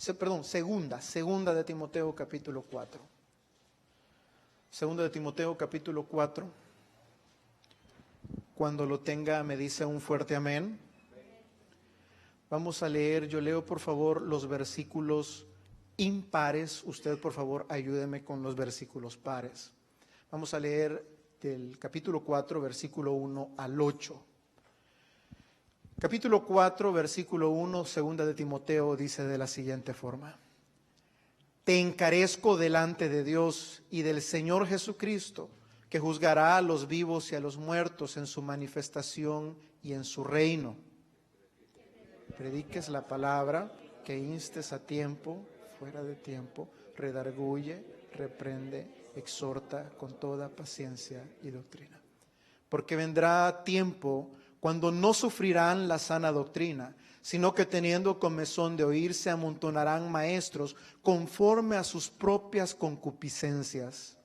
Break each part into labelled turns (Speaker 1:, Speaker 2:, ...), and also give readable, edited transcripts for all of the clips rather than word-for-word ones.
Speaker 1: Segunda de Timoteo capítulo 4. Segunda de Timoteo capítulo 4. Cuando lo tenga me dice un fuerte amén. Vamos a leer, yo leo por favor los versículos impares. Usted por favor ayúdeme con los versículos pares. Vamos a leer del capítulo 4, versículo 1 al 8. Capítulo 4, versículo 1, segunda de Timoteo, dice de la siguiente forma: Te encarezco delante de Dios y del Señor Jesucristo, que juzgará a los vivos y a los muertos en su manifestación y en su reino. Prediques la palabra, que instes a tiempo, fuera de tiempo, redarguye, reprende, exhorta con toda paciencia y doctrina. Porque vendrá tiempo cuando no sufrirán la sana doctrina, sino que teniendo comezón de oír se amontonarán maestros conforme a sus propias concupiscencias.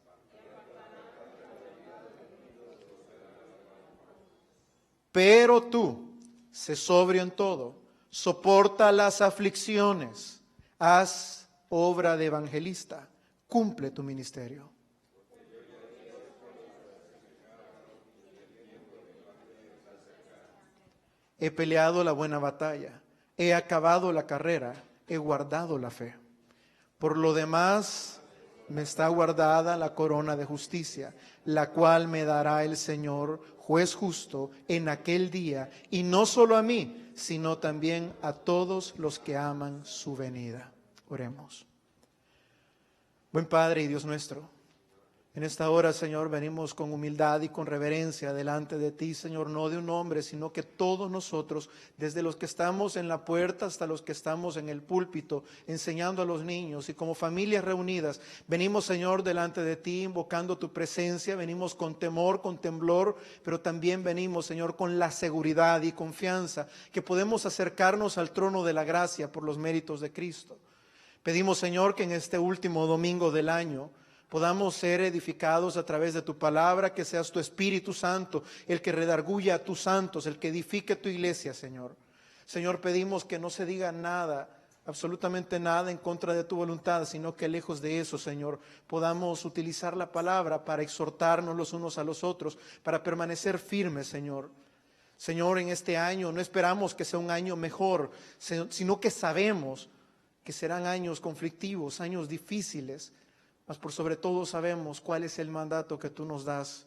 Speaker 1: Pero tú, sé sobrio en todo, soporta las aflicciones, haz obra de evangelista, cumple tu ministerio. He peleado la buena batalla, he acabado la carrera, he guardado la fe. Por lo demás, me está guardada la corona de justicia, la cual me dará el Señor, juez justo, en aquel día, y no solo a mí, sino también a todos los que aman su venida. Oremos. Buen Padre y Dios nuestro, en esta hora, Señor, venimos con humildad y con reverencia delante de ti, Señor, no de un hombre, sino que todos nosotros, desde los que estamos en la puerta hasta los que estamos en el púlpito, enseñando a los niños y como familias reunidas, venimos, Señor, delante de ti, invocando tu presencia, venimos con temor, con temblor, pero también venimos, Señor, con la seguridad y confianza que podemos acercarnos al trono de la gracia por los méritos de Cristo. Pedimos, Señor, que en este último domingo del año podamos ser edificados a través de tu palabra, que seas tu Espíritu Santo el que redarguya a tus santos, el que edifique tu iglesia, Señor. Señor, pedimos que no se diga nada, absolutamente nada en contra de tu voluntad, sino que lejos de eso, Señor, podamos utilizar la palabra para exhortarnos los unos a los otros, para permanecer firmes, Señor. Señor, en este año no esperamos que sea un año mejor, sino que sabemos que serán años conflictivos, años difíciles, mas por sobre todo sabemos cuál es el mandato que tú nos das.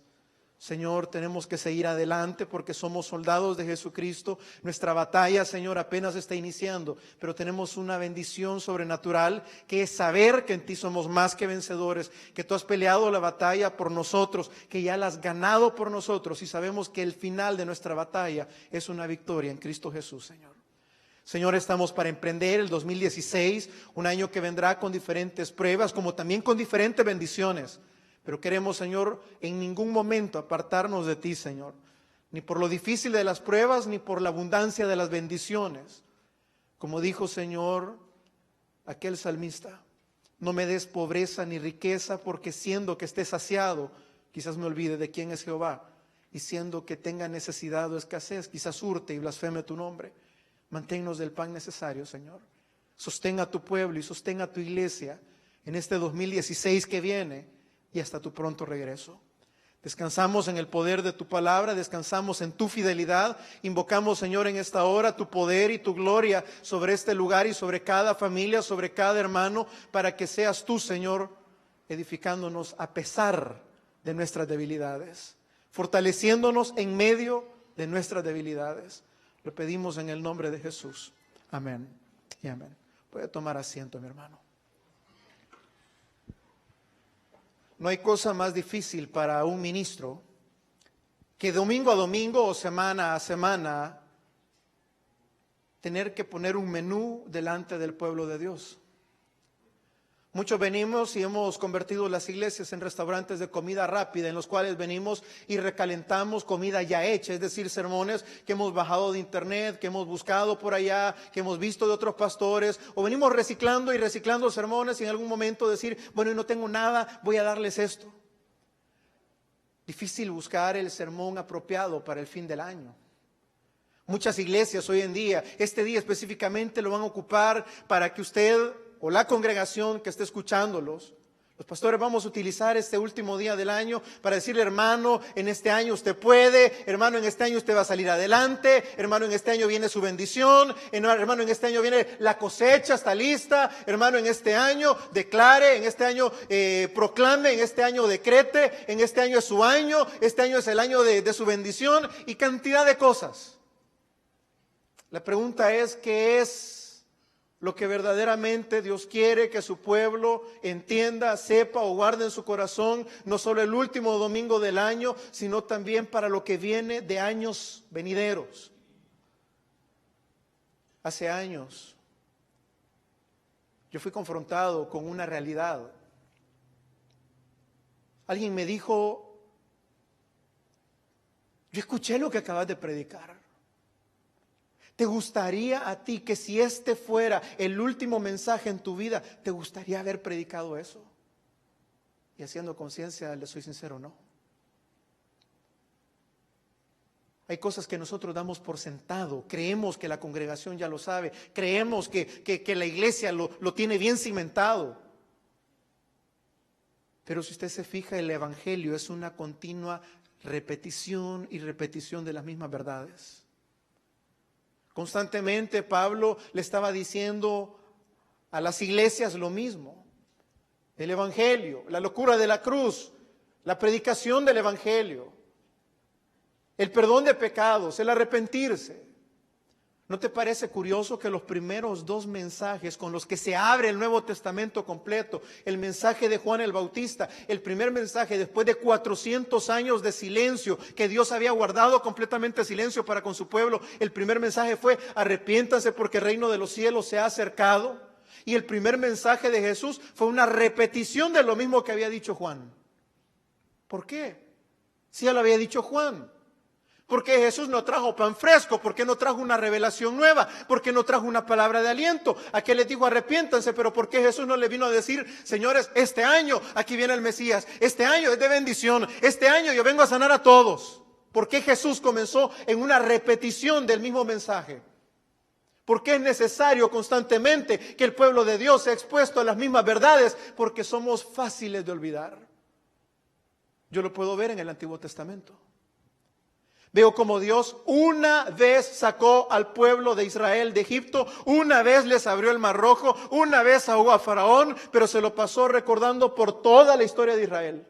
Speaker 1: Señor, tenemos que seguir adelante porque somos soldados de Jesucristo. Nuestra batalla, Señor, apenas está iniciando, pero tenemos una bendición sobrenatural que es saber que en ti somos más que vencedores, que tú has peleado la batalla por nosotros, que ya la has ganado por nosotros y sabemos que el final de nuestra batalla es una victoria en Cristo Jesús, Señor. Señor, estamos para emprender el 2016, un año que vendrá con diferentes pruebas, como también con diferentes bendiciones. Pero queremos, Señor, en ningún momento apartarnos de ti, Señor. Ni por lo difícil de las pruebas, ni por la abundancia de las bendiciones. Como dijo, Señor, aquel salmista: no me des pobreza ni riqueza, porque siendo que esté saciado, quizás me olvide de quién es Jehová. Y siendo que tenga necesidad o escasez, quizás hurte y blasfeme tu nombre. Manténnos del pan necesario, Señor. Sostén a tu pueblo y sostén a tu iglesia en este 2016 que viene y hasta tu pronto regreso. Descansamos en el poder de tu palabra, descansamos en tu fidelidad. Invocamos, Señor, en esta hora tu poder y tu gloria sobre este lugar y sobre cada familia, sobre cada hermano, para que seas tú, Señor, edificándonos a pesar de nuestras debilidades, fortaleciéndonos en medio de nuestras debilidades. Lo pedimos en el nombre de Jesús. Amén y amén. Puede tomar asiento, mi hermano. No hay cosa más difícil para un ministro que domingo a domingo o semana a semana tener que poner un menú delante del pueblo de Dios. Muchos venimos y hemos convertido las iglesias en restaurantes de comida rápida, en los cuales venimos y recalentamos comida ya hecha, es decir, sermones que hemos bajado de internet, que hemos buscado por allá, que hemos visto de otros pastores, o venimos reciclando y reciclando sermones y en algún momento decir, bueno, no tengo nada, voy a darles esto. Difícil buscar el sermón apropiado para el fin del año. Muchas iglesias hoy en día, este día específicamente lo van a ocupar para que usted o la congregación que esté escuchándolos, los pastores vamos a utilizar este último día del año para decirle: hermano, en este año usted puede, hermano, en este año usted va a salir adelante, hermano, en este año viene su bendición, hermano, en este año viene la cosecha, está lista, hermano, en este año declare, en este año proclame, en este año decrete, en este año es su año, este año es el año de su bendición y cantidad de cosas. La pregunta es: ¿qué es lo que verdaderamente Dios quiere que su pueblo entienda, sepa o guarde en su corazón, no solo el último domingo del año, sino también para lo que viene de años venideros? Hace años yo fui confrontado con una realidad. Alguien me dijo: yo escuché lo que acabas de predicar. ¿Te gustaría a ti que si este fuera el último mensaje en tu vida, te gustaría haber predicado eso? Y haciendo conciencia, le soy sincero, no. Hay cosas que nosotros damos por sentado, creemos que la congregación ya lo sabe, creemos que la iglesia lo tiene bien cimentado. Pero si usted se fija, el evangelio es una continua repetición y repetición de las mismas verdades. Constantemente Pablo le estaba diciendo a las iglesias lo mismo. El evangelio, la locura de la cruz, la predicación del evangelio, el perdón de pecados, el arrepentirse. ¿No te parece curioso que los primeros dos mensajes con los que se abre el Nuevo Testamento completo, el mensaje de Juan el Bautista, el primer mensaje después de 400 años de silencio, que Dios había guardado completamente silencio para con su pueblo, el primer mensaje fue: arrepiéntanse porque el reino de los cielos se ha acercado? Y el primer mensaje de Jesús fue una repetición de lo mismo que había dicho Juan. ¿Por qué? Si ya lo había dicho Juan. Porque Jesús no trajo pan fresco, porque no trajo una revelación nueva, porque no trajo una palabra de aliento. ¿A qué les dijo arrepiéntanse? Pero ¿por qué Jesús no le vino a decir: señores, este año aquí viene el Mesías, este año es de bendición, este año yo vengo a sanar a todos? ¿Por qué Jesús comenzó en una repetición del mismo mensaje? ¿Por qué es necesario constantemente que el pueblo de Dios sea expuesto a las mismas verdades? Porque somos fáciles de olvidar. Yo lo puedo ver en el Antiguo Testamento. Veo como Dios una vez sacó al pueblo de Israel de Egipto, una vez les abrió el Mar Rojo, una vez ahogó a Faraón, pero se lo pasó recordando por toda la historia de Israel.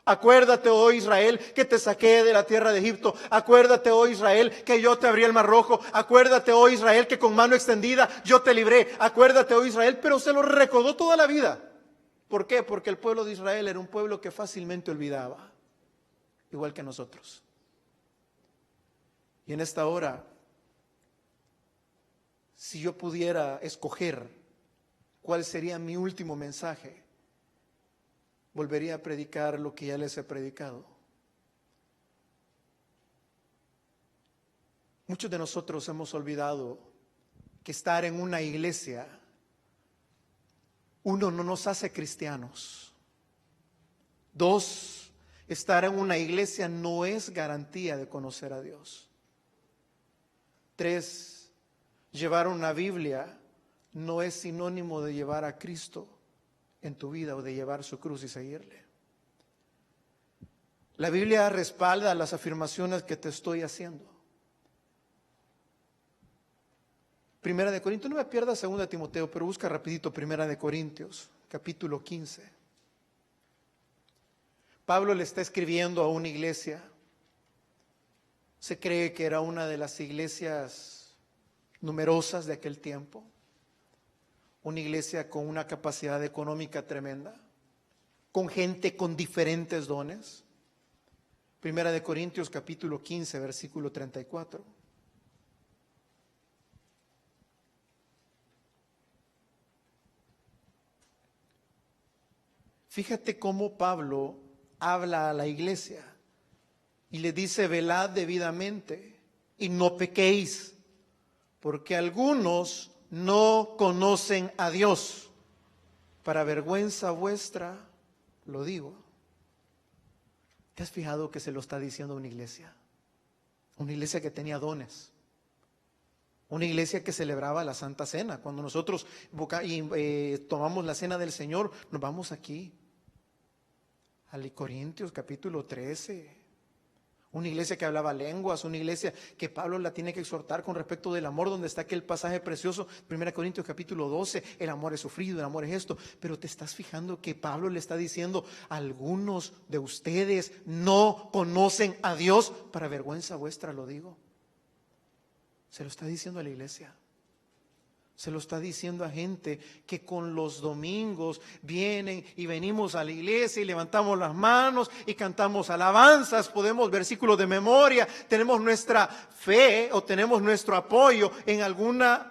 Speaker 1: Acuérdate, oh Israel, que te saqué de la tierra de Egipto. Acuérdate, oh Israel, que yo te abrí el Mar Rojo. Acuérdate, oh Israel, que con mano extendida yo te libré. Acuérdate, oh Israel, pero se lo recordó toda la vida. ¿Por qué? Porque el pueblo de Israel era un pueblo que fácilmente olvidaba, igual que nosotros. Y en esta hora, si yo pudiera escoger cuál sería mi último mensaje, volvería a predicar lo que ya les he predicado. Muchos de nosotros hemos olvidado que estar en una iglesia, uno, no nos hace cristianos. Dos, estar en una iglesia no es garantía de conocer a Dios. Tres, llevar una Biblia no es sinónimo de llevar a Cristo en tu vida o de llevar su cruz y seguirle. La Biblia respalda las afirmaciones que te estoy haciendo. Primera de Corintios, no me pierdas 2 Timoteo, pero busca rapidito Primera de Corintios, capítulo 15. Pablo le está escribiendo a una iglesia. Se cree que era una de las iglesias numerosas de aquel tiempo, una iglesia con una capacidad económica tremenda, con gente con diferentes dones. Primera de Corintios capítulo 15, versículo 34. Fíjate cómo Pablo habla a la iglesia. Y le dice: velad debidamente y no pequéis, porque algunos no conocen a Dios. Para vergüenza vuestra lo digo. ¿Te has fijado que se lo está diciendo a una iglesia? Una iglesia que tenía dones, Una iglesia que celebraba la Santa Cena. Cuando nosotros tomamos la Cena del Señor, nos vamos aquí, al Corintios capítulo 13. Una iglesia que hablaba lenguas, una iglesia que Pablo la tiene que exhortar con respecto del amor, donde está aquel pasaje precioso, 1 Corintios capítulo 12, el amor es sufrido, el amor es esto. Pero te estás fijando que Pablo le está diciendo, algunos de ustedes no conocen a Dios, para vergüenza vuestra lo digo. Se lo está diciendo a la iglesia. Se lo está diciendo a gente que con los domingos vienen y venimos a la iglesia y levantamos las manos y cantamos alabanzas, podemos versículos de memoria, tenemos nuestra fe o tenemos nuestro apoyo en alguna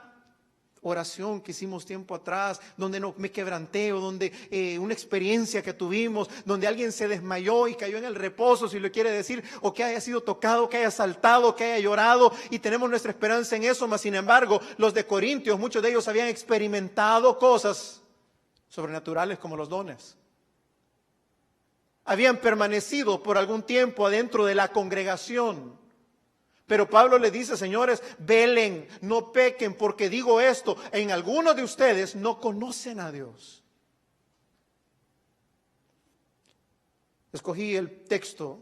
Speaker 1: oración que hicimos tiempo atrás, donde no me quebranteo, donde una experiencia que tuvimos, donde alguien se desmayó y cayó en el reposo, si lo quiere decir, o que haya sido tocado, que haya saltado, que haya llorado, y tenemos nuestra esperanza en eso. Mas sin embargo, los de Corintios, muchos de ellos habían experimentado cosas sobrenaturales como los dones. Habían permanecido por algún tiempo adentro de la congregación. Pero Pablo le dice, señores, velen, no pequen, porque digo esto, en algunos de ustedes no conocen a Dios. Escogí el texto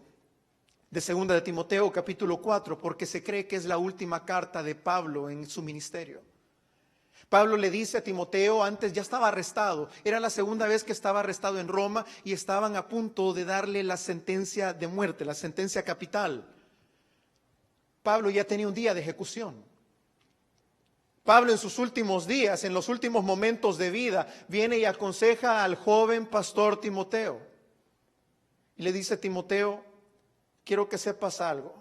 Speaker 1: de 2 de Timoteo capítulo 4 porque se cree que es la última carta de Pablo en su ministerio. Pablo le dice a Timoteo, antes ya estaba arrestado, era la segunda vez que estaba arrestado en Roma y estaban a punto de darle la sentencia de muerte, la sentencia capital. Pablo ya tenía un día de ejecución. Pablo en sus últimos días, en los últimos momentos de vida, viene y aconseja al joven pastor Timoteo. Y le dice, Timoteo, quiero que sepas algo.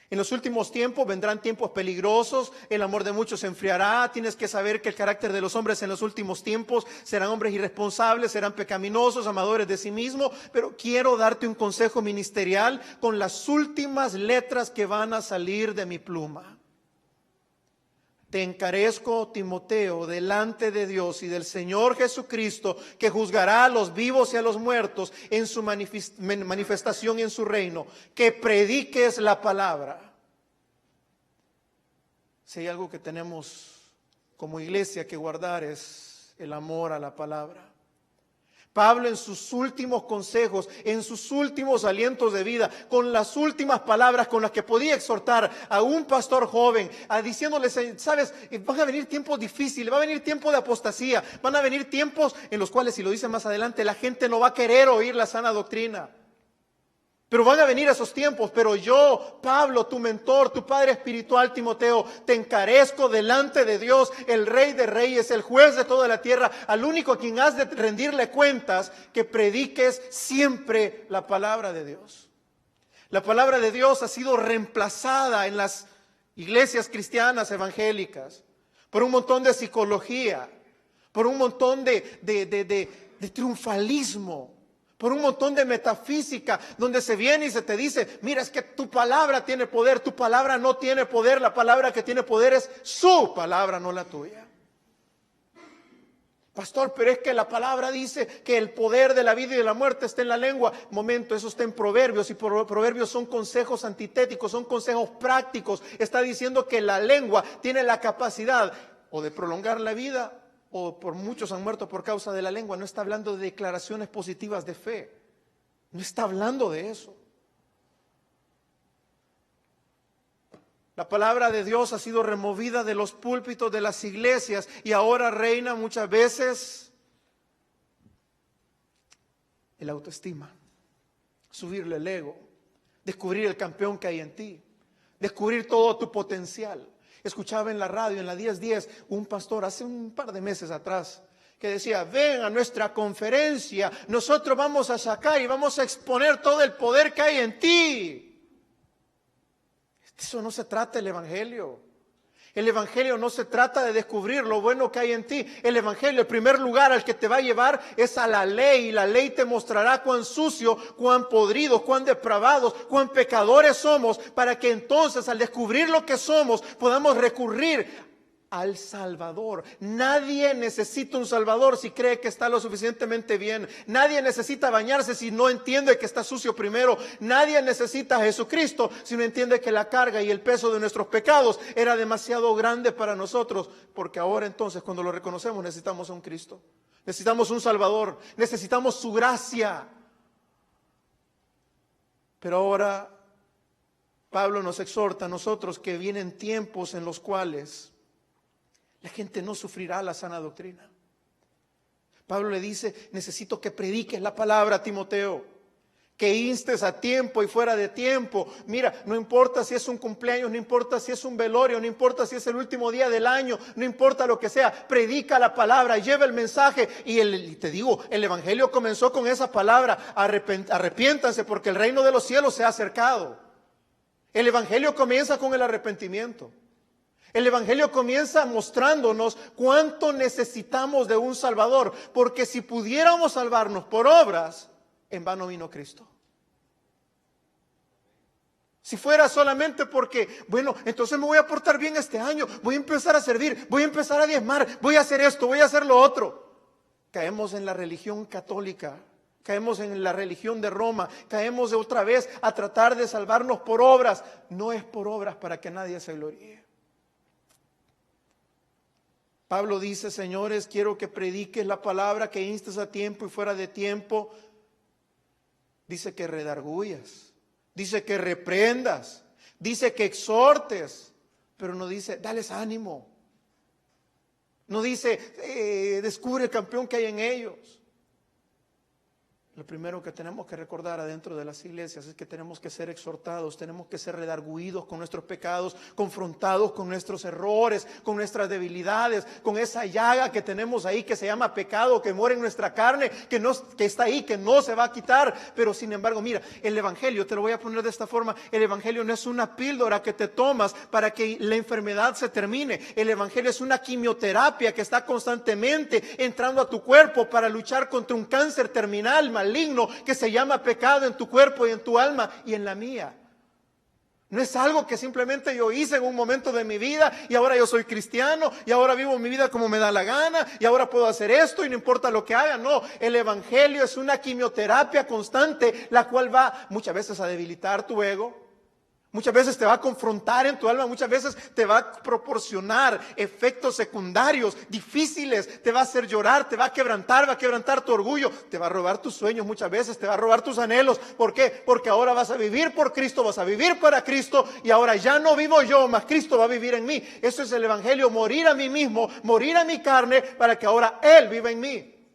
Speaker 1: En los últimos tiempos vendrán tiempos peligrosos, el amor de muchos se enfriará, tienes que saber que el carácter de los hombres en los últimos tiempos serán hombres irresponsables, serán pecaminosos, amadores de sí mismos, pero quiero darte un consejo ministerial con las últimas letras que van a salir de mi pluma. Te encarezco, Timoteo, delante de Dios y del Señor Jesucristo, que juzgará a los vivos y a los muertos en su manifestación y en su reino, que prediques la palabra. Si hay algo que tenemos como iglesia que guardar es el amor a la palabra. Pablo en sus últimos consejos, en sus últimos alientos de vida, con las últimas palabras con las que podía exhortar a un pastor joven, diciéndole, sabes, van a venir tiempos difíciles, va a venir tiempo de apostasía, van a venir tiempos en los cuales, si lo dice más adelante, la gente no va a querer oír la sana doctrina. Pero van a venir esos tiempos, pero yo, Pablo, tu mentor, tu padre espiritual, Timoteo, te encarezco delante de Dios, el Rey de Reyes, el juez de toda la tierra, al único a quien has de rendirle cuentas, que prediques siempre la palabra de Dios. La palabra de Dios ha sido reemplazada en las iglesias cristianas evangélicas por un montón de psicología, por un montón de triunfalismo, por un montón de metafísica, donde se viene y se te dice, mira, es que tu palabra tiene poder, tu palabra no tiene poder, la palabra que tiene poder es su palabra, no la tuya. Pastor, pero es que la palabra dice que el poder de la vida y de la muerte está en la lengua. Momento, eso está en Proverbios, y Proverbios son consejos antitéticos, son consejos prácticos. Está diciendo que la lengua tiene la capacidad o de prolongar la vida, o por muchos han muerto por causa de la lengua. No está hablando de declaraciones positivas de fe. No está hablando de eso. La palabra de Dios ha sido removida de los púlpitos de las iglesias y ahora reina muchas veces el autoestima, subirle el ego, descubrir el campeón que hay en ti, descubrir todo tu potencial. Escuchaba en la radio, en la 1010, un pastor hace un par de meses atrás que decía, ven a nuestra conferencia, nosotros vamos a sacar y vamos a exponer todo el poder que hay en ti. Eso no se trata del evangelio. El evangelio no se trata de descubrir lo bueno que hay en ti. El evangelio, el primer lugar al que te va a llevar es a la ley. Y la ley te mostrará cuán sucio, cuán podridos, cuán depravados, cuán pecadores somos, para que entonces al descubrir lo que somos podamos recurrir al Salvador. Nadie necesita un Salvador si cree que está lo suficientemente bien. Nadie necesita bañarse si no entiende que está sucio primero. Nadie necesita a Jesucristo si no entiende que la carga y el peso de nuestros pecados era demasiado grande para nosotros. Porque ahora entonces, cuando lo reconocemos, necesitamos a un Cristo. Necesitamos un Salvador. Necesitamos su gracia. Pero ahora Pablo nos exhorta a nosotros que vienen tiempos en los cuales la gente no sufrirá la sana doctrina. Pablo le dice, necesito que prediques la palabra a Timoteo, que instes a tiempo y fuera de tiempo. Mira, no importa si es un cumpleaños, no importa si es un velorio, no importa si es el último día del año, no importa lo que sea, predica la palabra, lleva el mensaje. Y te digo, el evangelio comenzó con esa palabra, arrepiéntanse porque el reino de los cielos se ha acercado. El evangelio comienza con el arrepentimiento. El evangelio comienza mostrándonos cuánto necesitamos de un Salvador, porque si pudiéramos salvarnos por obras, en vano vino Cristo. Si fuera solamente porque, bueno, entonces me voy a portar bien este año, voy a empezar a servir, voy a empezar a diezmar, voy a hacer esto, voy a hacer lo otro. Caemos en la religión católica, caemos en la religión de Roma, caemos de otra vez a tratar de salvarnos por obras. No es por obras para que nadie se gloríe. Pablo dice, señores, quiero que prediques la palabra, que instes a tiempo y fuera de tiempo. Dice que redarguyas, dice que reprendas, dice que exhortes, pero no dice, dales ánimo. No dice, descubre el campeón que hay en ellos. Lo primero que tenemos que recordar adentro de las iglesias es que tenemos que ser exhortados, tenemos que ser redarguidos con nuestros pecados, confrontados con nuestros errores, con nuestras debilidades, con esa llaga que tenemos ahí que se llama pecado, que muere en nuestra carne, que está ahí, que no se va a quitar. Pero sin embargo, mira, el evangelio, te lo voy a poner de esta forma, el evangelio no es una píldora que te tomas para que la enfermedad se termine. El evangelio es una quimioterapia que está constantemente entrando a tu cuerpo para luchar contra un cáncer terminal, maligno, que se llama pecado en tu cuerpo y en tu alma y en la mía. No es algo que simplemente yo hice en un momento de mi vida y ahora yo soy cristiano y ahora vivo mi vida como me da la gana y ahora puedo hacer esto y no importa lo que haga. No, el evangelio es una quimioterapia constante, la cual va muchas veces a debilitar tu ego. Muchas veces te va a confrontar en tu alma, muchas veces te va a proporcionar efectos secundarios difíciles, te va a hacer llorar, te va a quebrantar tu orgullo, te va a robar tus sueños muchas veces, te va a robar tus anhelos. ¿Por qué? Porque ahora vas a vivir por Cristo, vas a vivir para Cristo y ahora ya no vivo yo, mas Cristo va a vivir en mí. Eso es el evangelio, morir a mí mismo, morir a mi carne para que ahora Él viva en mí.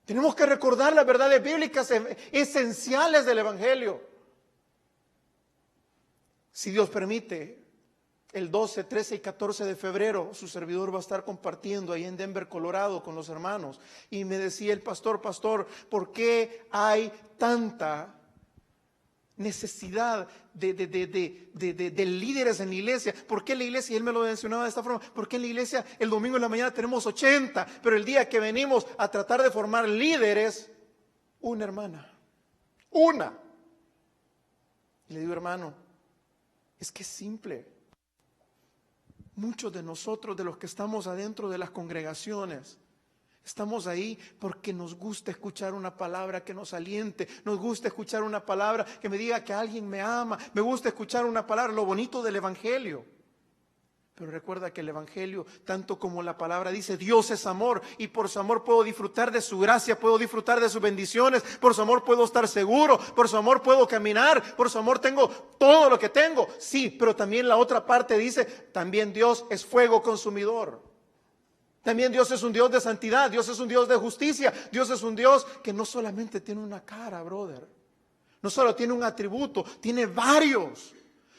Speaker 1: Tenemos que recordar las verdades bíblicas esenciales del evangelio. Si Dios permite, el 12, 13 y 14 de febrero, su servidor va a estar compartiendo ahí en Denver, Colorado, con los hermanos. Y me decía el pastor, ¿por qué hay tanta necesidad de líderes en la iglesia? ¿Por qué en la iglesia, y él me lo mencionaba de esta forma, por qué en la iglesia el domingo en la mañana tenemos 80, pero el día que venimos a tratar de formar líderes, una hermana, una? Y le digo, hermano, es que es simple. Muchos de nosotros, de los que estamos adentro de las congregaciones, estamos ahí porque nos gusta escuchar una palabra que nos aliente, nos gusta escuchar una palabra que me diga que alguien me ama, me gusta escuchar una palabra, lo bonito del evangelio. Pero recuerda que el evangelio, tanto como la palabra dice, Dios es amor y por su amor puedo disfrutar de su gracia, puedo disfrutar de sus bendiciones, por su amor puedo estar seguro, por su amor puedo caminar, por su amor tengo todo lo que tengo. Sí, pero también la otra parte dice, también Dios es fuego consumidor. También Dios es un Dios de santidad, Dios es un Dios de justicia, Dios es un Dios que no solamente tiene una cara, brother, no solo tiene un atributo, tiene varios.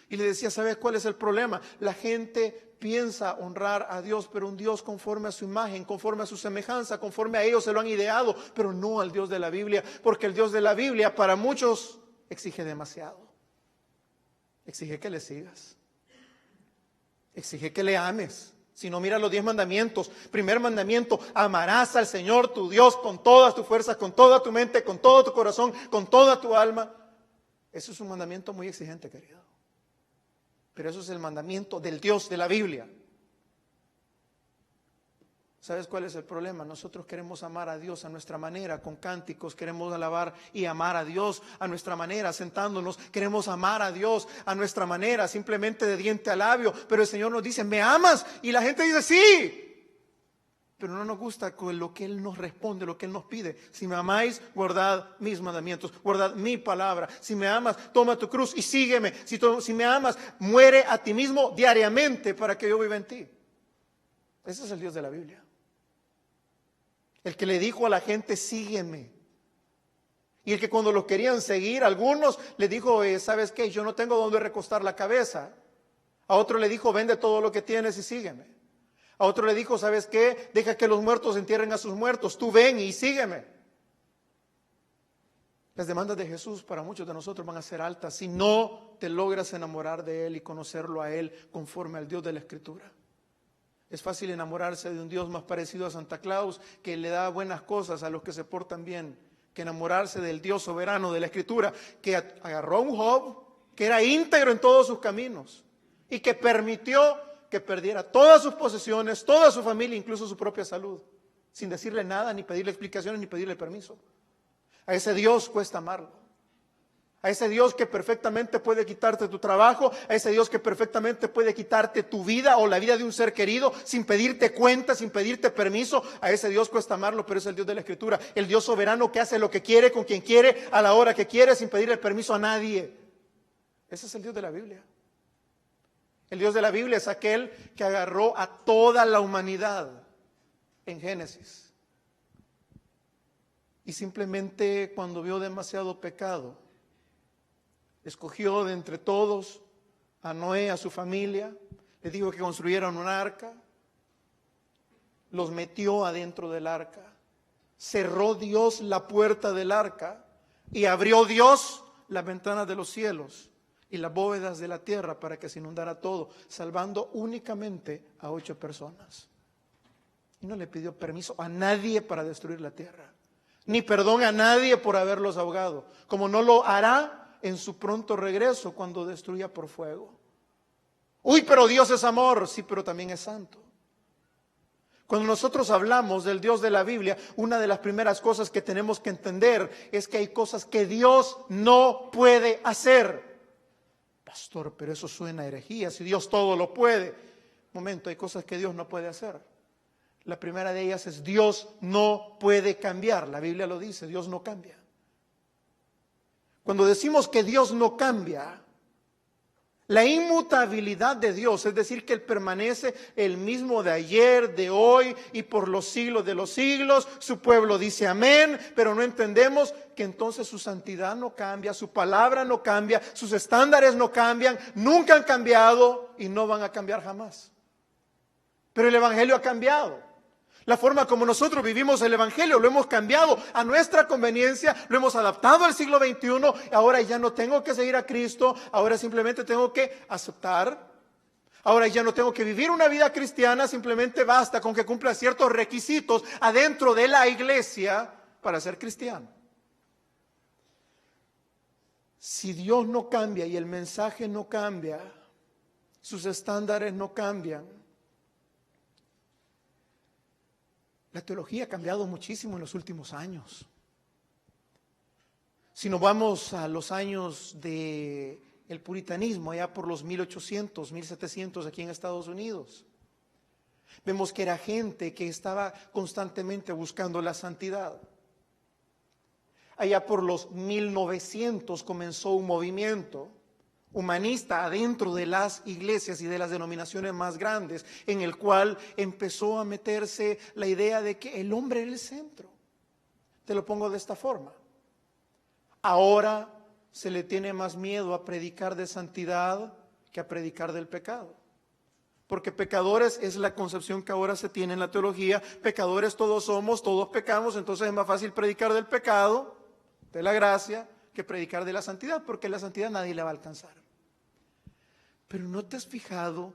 Speaker 1: Y le decía, ¿sabes cuál es el problema? La gente piensa honrar a Dios, pero un Dios conforme a su imagen, conforme a su semejanza, conforme a ellos se lo han ideado, pero no al Dios de la Biblia, porque el Dios de la Biblia para muchos exige demasiado. Exige que le sigas, exige que le ames. Si no, mira los 10 mandamientos. Primer mandamiento, amarás al Señor tu Dios con todas tus fuerzas, con toda tu mente, con todo tu corazón, con toda tu alma. Eso es un mandamiento muy exigente, querido. Pero eso es el mandamiento del Dios de la Biblia. ¿Sabes cuál es el problema? Nosotros queremos amar a Dios a nuestra manera, con cánticos, queremos alabar y amar a Dios a nuestra manera, sentándonos, queremos amar a Dios a nuestra manera, simplemente de diente a labio, pero el Señor nos dice, ¿me amas? Y la gente dice, sí, pero no nos gusta con lo que Él nos responde, lo que Él nos pide. Si me amáis, guardad mis mandamientos, guardad mi palabra. Si me amas, toma tu cruz y sígueme. Si me amas, muere a ti mismo diariamente para que yo viva en ti. Ese es el Dios de la Biblia. El que le dijo a la gente, sígueme. Y el que cuando los querían seguir, algunos le dijo, ¿sabes qué? Yo no tengo dónde recostar la cabeza. A otro le dijo, vende todo lo que tienes y sígueme. A otro le dijo, ¿sabes qué? Deja que los muertos entierren a sus muertos. Tú ven y sígueme. Las demandas de Jesús para muchos de nosotros van a ser altas si no te logras enamorar de Él y conocerlo a Él conforme al Dios de la Escritura. Es fácil enamorarse de un Dios más parecido a Santa Claus, que le da buenas cosas a los que se portan bien, que enamorarse del Dios soberano de la Escritura, que agarró a un Job que era íntegro en todos sus caminos y que permitió que perdiera todas sus posesiones, toda su familia, incluso su propia salud, sin decirle nada, ni pedirle explicaciones, ni pedirle permiso. A ese Dios cuesta amarlo. A ese Dios que perfectamente puede quitarte tu trabajo, a ese Dios que perfectamente puede quitarte tu vida o la vida de un ser querido sin pedirte cuenta, sin pedirte permiso, a ese Dios cuesta amarlo, pero es el Dios de la Escritura, el Dios soberano que hace lo que quiere, con quien quiere, a la hora que quiere, sin pedirle permiso a nadie. Ese es el Dios de la Biblia. El Dios de la Biblia es aquel que agarró a toda la humanidad en Génesis y simplemente cuando vio demasiado pecado, escogió de entre todos a Noé, a su familia, le dijo que construyeran un arca, los metió adentro del arca, cerró Dios la puerta del arca y abrió Dios las ventanas de los cielos y las bóvedas de la tierra para que se inundara todo, salvando únicamente a 8 personas. Y no le pidió permiso a nadie para destruir la tierra, ni perdón a nadie por haberlos ahogado, como no lo hará en su pronto regreso cuando destruya por fuego. Uy, pero Dios es amor, sí, pero también es santo. Cuando nosotros hablamos del Dios de la Biblia, una de las primeras cosas que tenemos que entender es que hay cosas que Dios no puede hacer. Pastor, pero eso suena a herejía, si Dios todo lo puede. Momento, hay cosas que Dios no puede hacer. La primera de ellas es Dios no puede cambiar. La Biblia lo dice, Dios no cambia. Cuando decimos que Dios no cambia, la inmutabilidad de Dios, es decir, que Él permanece el mismo de ayer, de hoy y por los siglos de los siglos, su pueblo dice amén, pero no entendemos que entonces su santidad no cambia, su palabra no cambia, sus estándares no cambian, nunca han cambiado y no van a cambiar jamás. Pero el Evangelio ha cambiado. La forma como nosotros vivimos el Evangelio lo hemos cambiado a nuestra conveniencia, lo hemos adaptado al siglo XXI. Ahora ya no tengo que seguir a Cristo, ahora simplemente tengo que aceptar. Ahora ya no tengo que vivir una vida cristiana, simplemente basta con que cumpla ciertos requisitos adentro de la iglesia para ser cristiano. Si Dios no cambia y el mensaje no cambia, sus estándares no cambian, la teología ha cambiado muchísimo en los últimos años. Si nos vamos a los años del puritanismo, allá por los 1800, 1700 aquí en Estados Unidos, vemos que era gente que estaba constantemente buscando la santidad. Allá por los 1900 comenzó un movimiento humanista adentro de las iglesias y de las denominaciones más grandes, en el cual empezó a meterse la idea de que el hombre era el centro. Te lo pongo de esta forma. Ahora se le tiene más miedo a predicar de santidad que a predicar del pecado. Porque pecadores es la concepción que ahora se tiene en la teología. Pecadores todos somos, todos pecamos, entonces es más fácil predicar del pecado, de la gracia, que predicar de la santidad, porque la santidad nadie la va a alcanzar. Pero ¿no te has fijado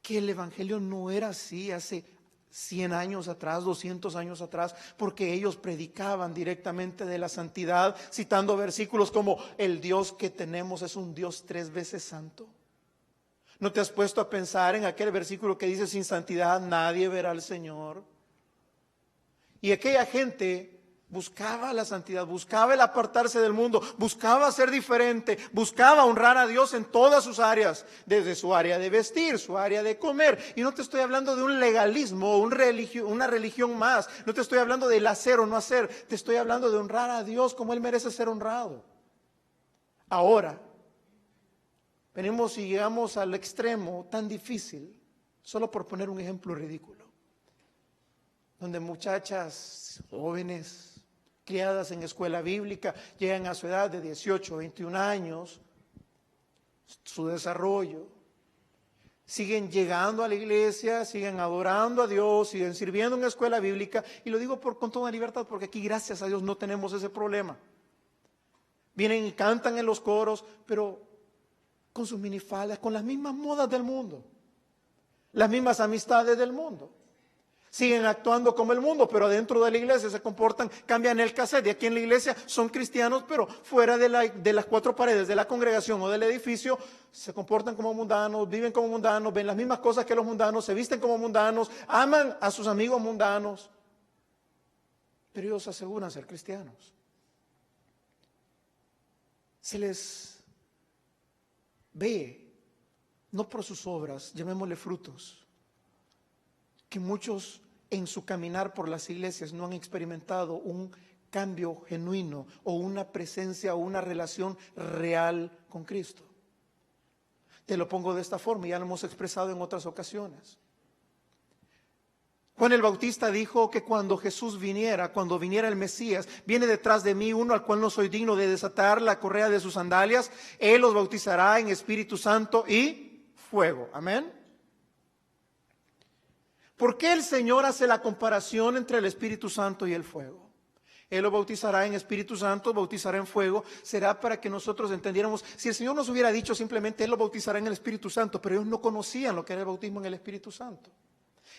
Speaker 1: que el Evangelio no era así hace 100 años atrás, 200 años atrás? Porque ellos predicaban directamente de la santidad, citando versículos como el Dios que tenemos es un Dios 3 veces santo. ¿No te has puesto a pensar en aquel versículo que dice sin santidad nadie verá al Señor? Y aquella gente buscaba la santidad, buscaba el apartarse del mundo, buscaba ser diferente, buscaba honrar a Dios en todas sus áreas, desde su área de vestir, su área de comer. Y no te estoy hablando de un legalismo, una religión más. No te estoy hablando del hacer o no hacer. Te estoy hablando de honrar a Dios como Él merece ser honrado. Ahora, venimos y llegamos al extremo tan difícil, solo por poner un ejemplo ridículo, donde muchachas jóvenes, criadas en escuela bíblica, llegan a su edad de 18, 21 años, su desarrollo, siguen llegando a la iglesia, siguen adorando a Dios, siguen sirviendo en escuela bíblica, y lo digo con toda libertad, porque aquí, gracias a Dios, no tenemos ese problema. Vienen y cantan en los coros, pero con sus minifaldas, con las mismas modas del mundo, las mismas amistades del mundo. Siguen actuando como el mundo, pero dentro de la iglesia se comportan, cambian el cassette. Y aquí en la iglesia son cristianos, pero fuera de las cuatro paredes de la congregación o del edificio, se comportan como mundanos, viven como mundanos, ven las mismas cosas que los mundanos, se visten como mundanos, aman a sus amigos mundanos. Pero ellos aseguran ser cristianos. Se les ve, no por sus obras, llamémosle frutos, que muchos en su caminar por las iglesias no han experimentado un cambio genuino o una presencia o una relación real con Cristo. Te lo pongo de esta forma, ya lo hemos expresado en otras ocasiones. Juan el Bautista dijo que cuando Jesús viniera, cuando viniera el Mesías, viene detrás de mí uno al cual no soy digno de desatar la correa de sus sandalias. Él los bautizará en Espíritu Santo y fuego. Amén. ¿Por qué el Señor hace la comparación entre el Espíritu Santo y el fuego? Él lo bautizará en Espíritu Santo, bautizará en fuego. Será para que nosotros entendiéramos. Si el Señor nos hubiera dicho simplemente Él lo bautizará en el Espíritu Santo, pero ellos no conocían lo que era el bautismo en el Espíritu Santo.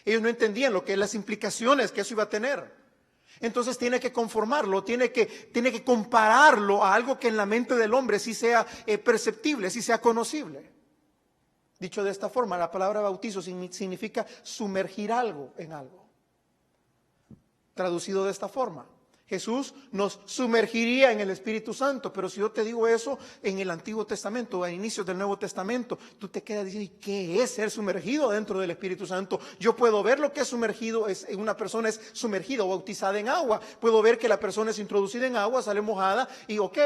Speaker 1: Ellos no entendían lo que las implicaciones que eso iba a tener. Entonces tiene que conformarlo, tiene que compararlo a algo que en la mente del hombre sí sea perceptible, sí sea conocible. Dicho de esta forma, la palabra bautizo significa sumergir algo en algo. Traducido de esta forma, Jesús nos sumergiría en el Espíritu Santo, pero si yo te digo eso en el Antiguo Testamento, a inicios del Nuevo Testamento, tú te quedas diciendo, ¿y qué es ser sumergido dentro del Espíritu Santo? Yo puedo ver lo que es sumergido, una persona es sumergida o bautizada en agua, puedo ver que la persona es introducida en agua, sale mojada y ok.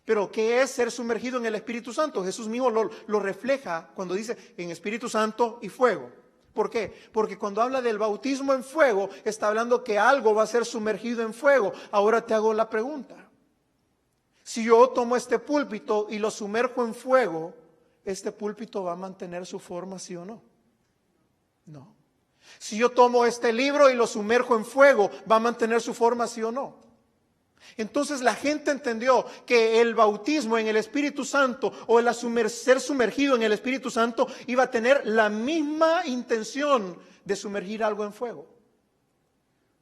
Speaker 1: Pero ¿qué es ser sumergido en el Espíritu Santo? Jesús mismo lo refleja cuando dice en Espíritu Santo y fuego. ¿Por qué? Porque cuando habla del bautismo en fuego, está hablando que algo va a ser sumergido en fuego. Ahora te hago la pregunta. Si yo tomo este púlpito y lo sumerjo en fuego, ¿este púlpito va a mantener su forma, sí o no? No. Si yo tomo este libro y lo sumerjo en fuego, ¿va a mantener su forma, sí o no? Entonces la gente entendió que el bautismo en el Espíritu Santo o el ser sumergido en el Espíritu Santo iba a tener la misma intención de sumergir algo en fuego.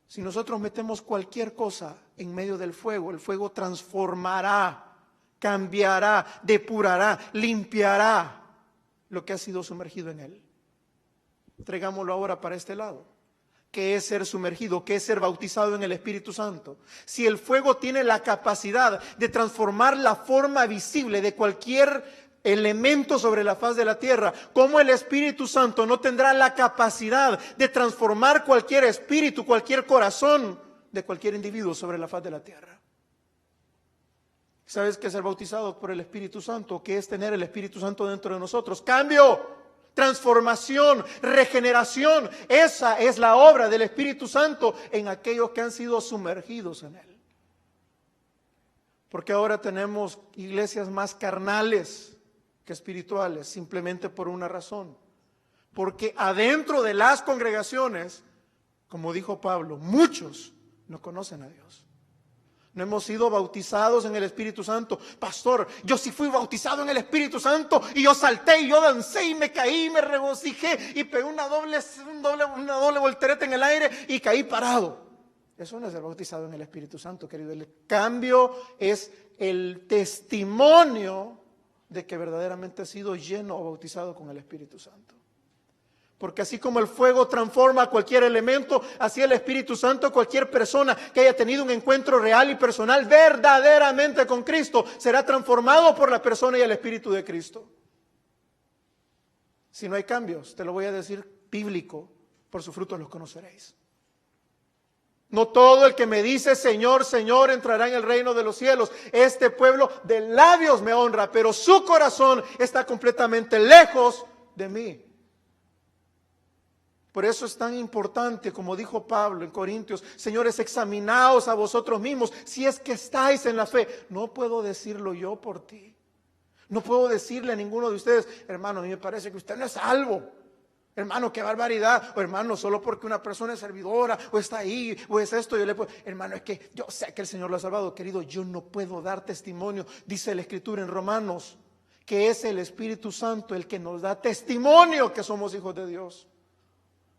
Speaker 1: Si nosotros metemos cualquier cosa en medio del fuego, el fuego transformará, cambiará, depurará, limpiará lo que ha sido sumergido en él. Traigámoslo ahora para este lado. ¿Qué es ser sumergido? ¿Qué es ser bautizado en el Espíritu Santo? Si el fuego tiene la capacidad de transformar la forma visible de cualquier elemento sobre la faz de la tierra, ¿cómo el Espíritu Santo no tendrá la capacidad de transformar cualquier espíritu, cualquier corazón de cualquier individuo sobre la faz de la tierra? ¿Sabes qué es ser bautizado por el Espíritu Santo? ¿Qué es tener el Espíritu Santo dentro de nosotros? ¡Cambio! Transformación, regeneración. Esa es la obra del Espíritu Santo en aquellos que han sido sumergidos en él. Porque ahora tenemos iglesias más carnales que espirituales, simplemente por una razón. Porque adentro de las congregaciones, como dijo Pablo, muchos no conocen a Dios. No hemos sido bautizados en el Espíritu Santo. Pastor, yo sí fui bautizado en el Espíritu Santo y yo salté y yo dancé y me caí y me regocijé y pegué una doble voltereta en el aire y caí parado. Eso no es ser bautizado en el Espíritu Santo, querido. El cambio es el testimonio de que verdaderamente he sido lleno o bautizado con el Espíritu Santo. Porque así como el fuego transforma a cualquier elemento, así el Espíritu Santo, cualquier persona que haya tenido un encuentro real y personal verdaderamente con Cristo, será transformado por la persona y el Espíritu de Cristo. Si no hay cambios, te lo voy a decir bíblico, por sus frutos los conoceréis. No todo el que me dice Señor, Señor entrará en el reino de los cielos. Este pueblo de labios me honra, pero su corazón está completamente lejos de mí. Por eso es tan importante, como dijo Pablo en Corintios, señores, examinaos a vosotros mismos si es que estáis en la fe. No puedo decirlo yo por ti. No puedo decirle a ninguno de ustedes, hermano, a mí me parece que usted no es salvo. Hermano, qué barbaridad. O hermano, solo porque una persona es servidora, o está ahí, o es esto, yo le puedo. Hermano, es que yo sé que el Señor lo ha salvado. Querido, yo no puedo dar testimonio. Dice la Escritura en Romanos, que es el Espíritu Santo el que nos da testimonio que somos hijos de Dios.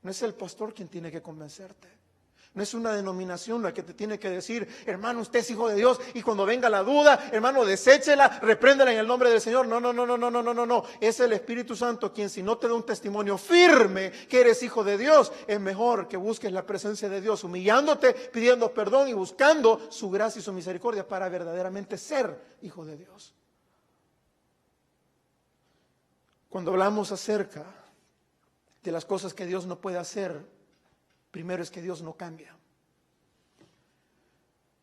Speaker 1: No es el pastor quien tiene que convencerte. No es una denominación la que te tiene que decir, hermano, usted es hijo de Dios, y cuando venga la duda, hermano, deséchela, repréndela en el nombre del Señor. No. Es el Espíritu Santo quien, si no te da un testimonio firme que eres hijo de Dios, es mejor que busques la presencia de Dios, humillándote, pidiendo perdón y buscando su gracia y su misericordia para verdaderamente ser hijo de Dios. Cuando hablamos acerca de las cosas que Dios no puede hacer, primero es que Dios no cambia.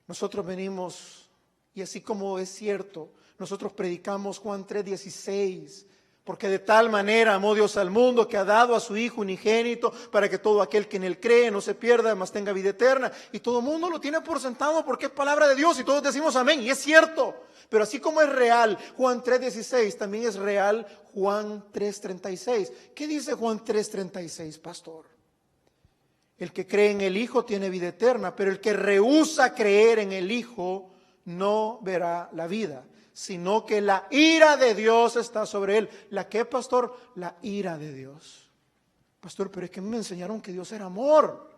Speaker 1: Nosotros venimos, y así como es cierto, nosotros predicamos Juan 3:16, porque de tal manera amó Dios al mundo que ha dado a su Hijo unigénito para que todo aquel que en él cree no se pierda, mas tenga vida eterna. Y todo el mundo lo tiene por sentado porque es palabra de Dios y todos decimos amén, y es cierto. Pero así como es real Juan 3:16, también es real Juan 3:36. ¿Qué dice Juan 3:36, pastor? El que cree en el Hijo tiene vida eterna, pero el que rehúsa creer en el Hijo no verá la vida, sino que la ira de Dios está sobre él. ¿La qué, pastor? La ira de Dios. Pastor, pero es que me enseñaron que Dios era amor.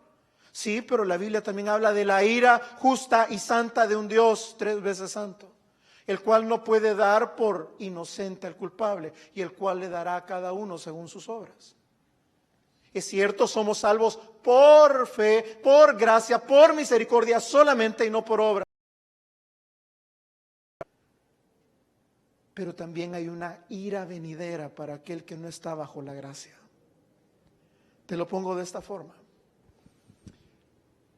Speaker 1: Sí, pero la Biblia también habla de la ira justa y santa de un Dios 3 veces santo, el cual no puede dar por inocente al culpable, y el cual le dará a cada uno según sus obras. Es cierto, somos salvos por fe, por gracia, por misericordia solamente y no por obra. Pero también hay una ira venidera para aquel que no está bajo la gracia. Te lo pongo de esta forma.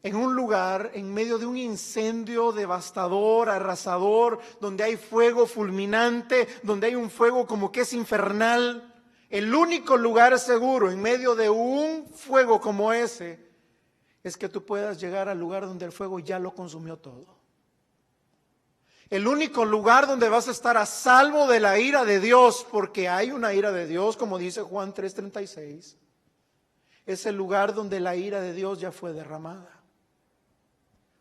Speaker 1: En un lugar, en medio de un incendio devastador, arrasador, donde hay fuego fulminante, donde hay un fuego como que es infernal, el único lugar seguro en medio de un fuego como ese es que tú puedas llegar al lugar donde el fuego ya lo consumió todo. El único lugar donde vas a estar a salvo de la ira de Dios, porque hay una ira de Dios, como dice Juan 3:36, es el lugar donde la ira de Dios ya fue derramada.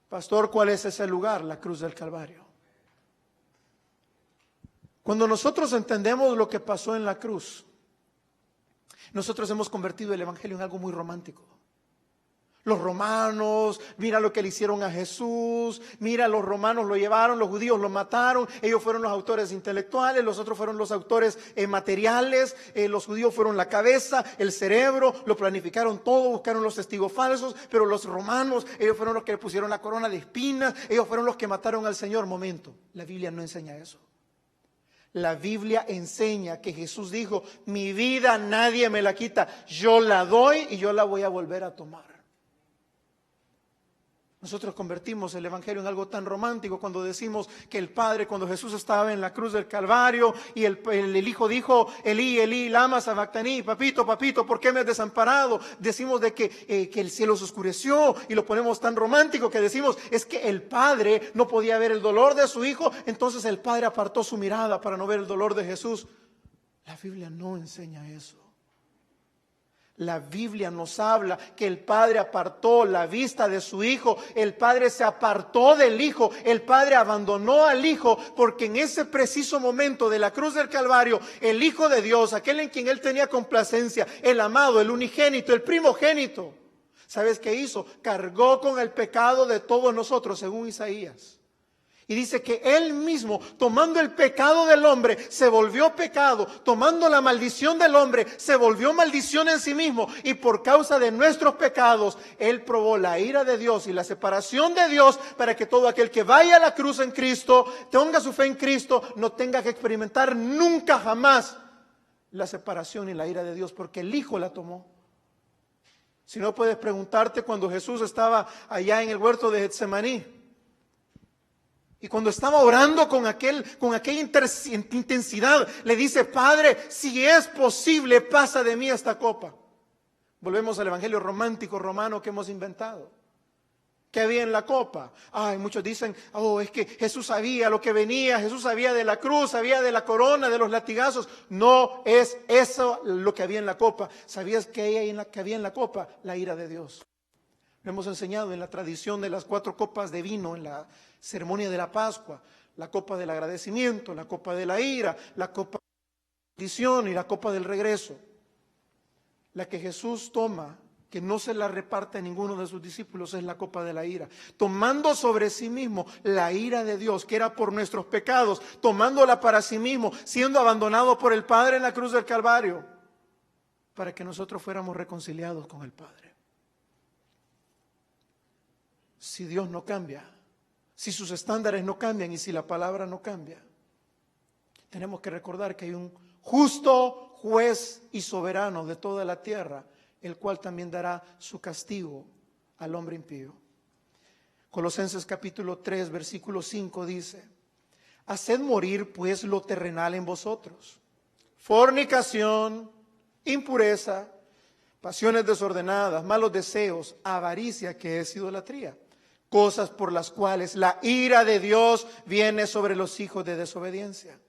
Speaker 1: Pastor, ¿cuál es ese lugar? La cruz del Calvario. Cuando nosotros entendemos lo que pasó en la cruz, nosotros hemos convertido el evangelio en algo muy romántico. Los romanos, mira lo que le hicieron a Jesús, mira, los romanos lo llevaron, los judíos lo mataron, ellos fueron los autores intelectuales, los otros fueron los autores materiales, los judíos fueron la cabeza, el cerebro, lo planificaron todo, buscaron los testigos falsos, pero los romanos, ellos fueron los que le pusieron la corona de espinas, ellos fueron los que mataron al Señor. Momento, la Biblia no enseña eso. La Biblia enseña que Jesús dijo, mi vida nadie me la quita, yo la doy y yo la voy a volver a tomar. Nosotros convertimos el evangelio en algo tan romántico cuando decimos que el Padre, cuando Jesús estaba en la cruz del Calvario y el Hijo dijo, Elí, Elí, lama sabactaní, papito, papito, ¿por qué me has desamparado? Decimos de que el cielo se oscureció y lo ponemos tan romántico que decimos, es que el Padre no podía ver el dolor de su Hijo, entonces el Padre apartó su mirada para no ver el dolor de Jesús. La Biblia no enseña eso. La Biblia nos habla que el Padre apartó la vista de su Hijo, el Padre se apartó del Hijo, el Padre abandonó al Hijo, porque en ese preciso momento de la cruz del Calvario, el Hijo de Dios, aquel en quien Él tenía complacencia, el amado, el unigénito, el primogénito, ¿sabes qué hizo? Cargó con el pecado de todos nosotros, según Isaías. Y dice que Él mismo, tomando el pecado del hombre, se volvió pecado. Tomando la maldición del hombre, se volvió maldición en sí mismo. Y por causa de nuestros pecados, Él probó la ira de Dios y la separación de Dios, para que todo aquel que vaya a la cruz en Cristo, tenga su fe en Cristo, no tenga que experimentar nunca jamás la separación y la ira de Dios, porque el Hijo la tomó. Si no, puedes preguntarte cuando Jesús estaba allá en el huerto de Getsemaní. Y cuando estaba orando con aquella intensidad, le dice: Padre, si es posible, pasa de mí esta copa. Volvemos al evangelio romántico romano que hemos inventado. ¿Qué había en la copa? Ay, muchos dicen: oh, es que Jesús sabía lo que venía, Jesús sabía de la cruz, sabía de la corona, de los latigazos. No es eso lo que había en la copa. ¿Sabías que había en la copa? La ira de Dios. Lo hemos enseñado en la tradición de las 4 copas de vino en la ceremonia de la Pascua: la copa del agradecimiento, la copa de la ira, la copa de la bendición y la copa del regreso. La que Jesús toma, que no se la reparte a ninguno de sus discípulos, es la copa de la ira. Tomando sobre sí mismo la ira de Dios, que era por nuestros pecados, tomándola para sí mismo, siendo abandonado por el Padre en la cruz del Calvario, para que nosotros fuéramos reconciliados con el Padre. Si Dios no cambia, si sus estándares no cambian y si la palabra no cambia, tenemos que recordar que hay un justo juez y soberano de toda la tierra, el cual también dará su castigo al hombre impío. Colosenses capítulo 3, versículo 5 dice: haced morir pues lo terrenal en vosotros: fornicación, impureza, pasiones desordenadas, malos deseos, avaricia, que es idolatría. Cosas por las cuales la ira de Dios viene sobre los hijos de desobediencia,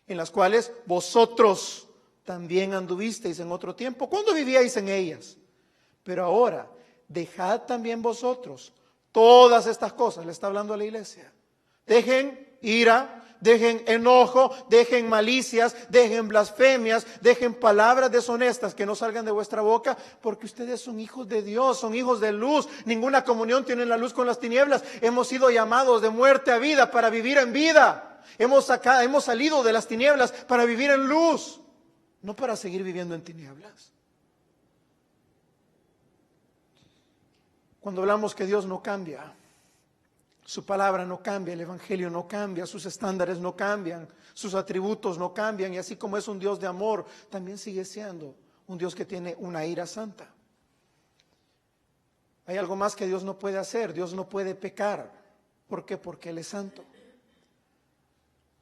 Speaker 1: en las cuales vosotros también anduvisteis en otro tiempo, cuando vivíais en ellas. Pero ahora, dejad también vosotros todas estas cosas. Le está hablando a la iglesia. Dejen ira, dejen enojo, dejen malicias, dejen blasfemias, dejen palabras deshonestas que no salgan de vuestra boca, porque ustedes son hijos de Dios, son hijos de luz. Ninguna comunión tiene la luz con las tinieblas. Hemos sido llamados de muerte a vida para vivir en vida. Hemos salido de las tinieblas para vivir en luz, no para seguir viviendo en tinieblas. Cuando hablamos que Dios no cambia, su palabra no cambia, el evangelio no cambia, sus estándares no cambian, sus atributos no cambian, y así como es un Dios de amor, también sigue siendo un Dios que tiene una ira santa. Hay algo más que Dios no puede hacer: Dios no puede pecar. ¿Por qué? Porque Él es santo.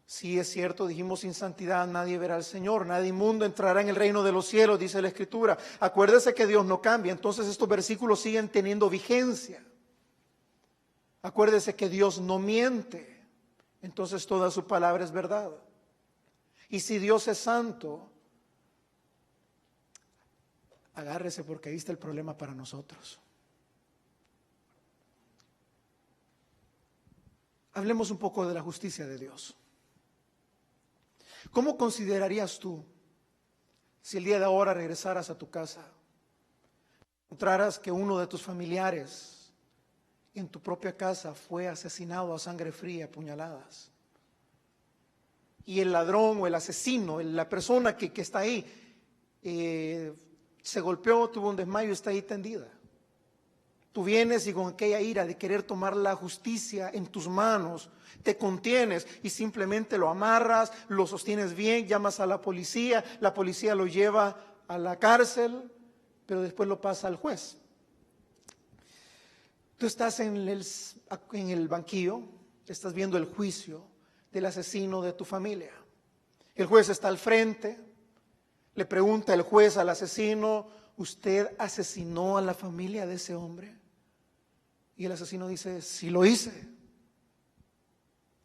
Speaker 1: Sí, es cierto, dijimos: sin santidad nadie verá al Señor, nadie inmundo entrará en el reino de los cielos, dice la Escritura. Acuérdese que Dios no cambia, entonces estos versículos siguen teniendo vigencia. Acuérdese que Dios no miente, entonces toda su palabra es verdad. Y si Dios es santo, agárrese, porque ahí está el problema para nosotros. Hablemos un poco de la justicia de Dios. ¿Cómo considerarías tú si el día de ahora regresaras a tu casa, encontraras que uno de tus familiares en tu propia casa fue asesinado a sangre fría, a puñaladas, y el ladrón o el asesino, la persona que está ahí, se golpeó, tuvo un desmayo y está ahí tendida? Tú vienes y con aquella ira de querer tomar la justicia en tus manos, te contienes y simplemente lo amarras, lo sostienes bien, llamas a la policía lo lleva a la cárcel, pero después lo pasa al juez. Tú estás en el banquillo, estás viendo el juicio del asesino de tu familia. El juez está al frente, le pregunta el juez al asesino: ¿usted asesinó a la familia de ese hombre? Y el asesino dice: sí, lo hice.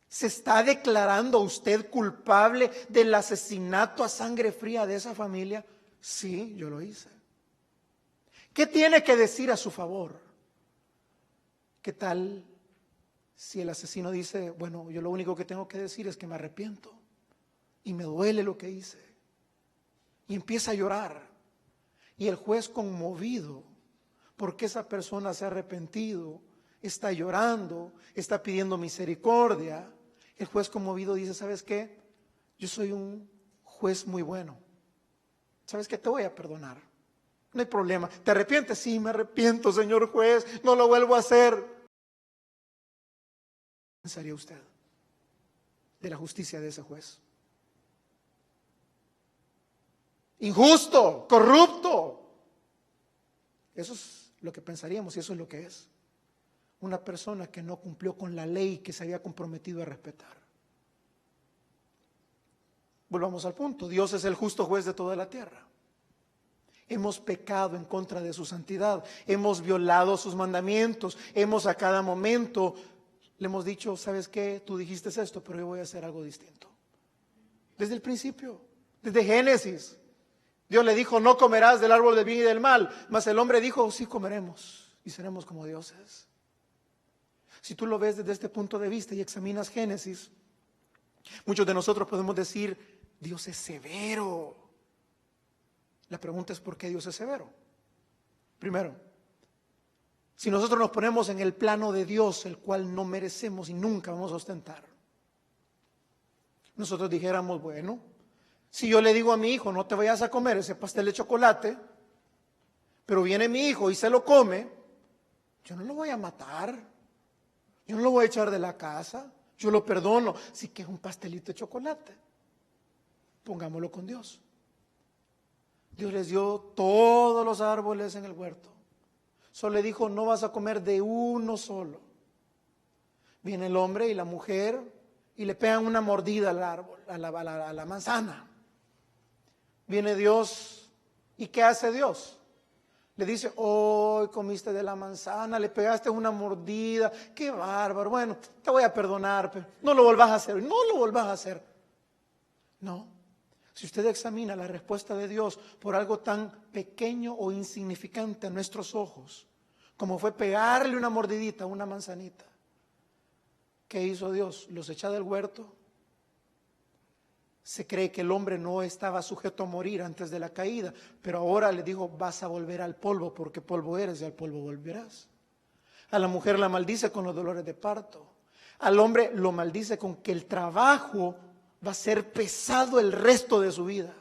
Speaker 1: ¿Se está declarando usted culpable del asesinato a sangre fría de esa familia? Sí, yo lo hice. ¿Qué tiene que decir a su favor? ¿Qué tal si el asesino dice: bueno, yo lo único que tengo que decir es que me arrepiento y me duele lo que hice? Y empieza a llorar. Y el juez, conmovido porque esa persona se ha arrepentido, está llorando, está pidiendo misericordia, el juez conmovido dice, ¿sabes qué? Yo soy un juez muy bueno. ¿Sabes qué? Te voy a perdonar. No hay problema. ¿Te arrepientes? Sí, me arrepiento, señor juez. No lo vuelvo a hacer. ¿Qué pensaría usted de la justicia de ese juez? Injusto, corrupto. Eso es lo que pensaríamos y eso es lo que es. Una persona que no cumplió con la ley que se había comprometido a respetar. Volvamos al punto. Dios es el justo juez de toda la tierra. Hemos pecado en contra de su santidad. Hemos violado sus mandamientos. Hemos a cada momento le hemos dicho, ¿sabes qué? Tú dijiste esto, pero yo voy a hacer algo distinto. Desde el principio, desde Génesis. Dios le dijo, no comerás del árbol del bien y del mal. Mas el hombre dijo, sí comeremos y seremos como dioses. Si tú lo ves desde este punto de vista y examinas Génesis, muchos de nosotros podemos decir, Dios es severo. La pregunta es, ¿por qué Dios es severo? Primero, si nosotros nos ponemos en el plano de Dios, el cual no merecemos y nunca vamos a ostentar, nosotros dijéramos, bueno, si yo le digo a mi hijo, no te vayas a comer ese pastel de chocolate, pero viene mi hijo y se lo come, yo no lo voy a matar, yo no lo voy a echar de la casa, yo lo perdono, sí que es un pastelito de chocolate. Pongámoslo con Dios. Dios les dio todos los árboles en el huerto. Solo le dijo, no vas a comer de uno solo. Viene el hombre y la mujer y le pegan una mordida al árbol, a la manzana. Viene Dios y ¿qué hace Dios? Le dice, hoy comiste de la manzana, le pegaste una mordida, qué bárbaro, bueno, te voy a perdonar, pero no lo volvás a hacer, no lo volvás a hacer. No, si usted examina la respuesta de Dios por algo tan pequeño o insignificante a nuestros ojos, como fue pegarle una mordidita a una manzanita, ¿qué hizo Dios? Los echa del huerto. Se cree que el hombre no estaba sujeto a morir antes de la caída, pero ahora le dijo, vas a volver al polvo, porque polvo eres y al polvo volverás. A la mujer la maldice con los dolores de parto. Al hombre lo maldice con que el trabajo va a ser pesado el resto de su vida.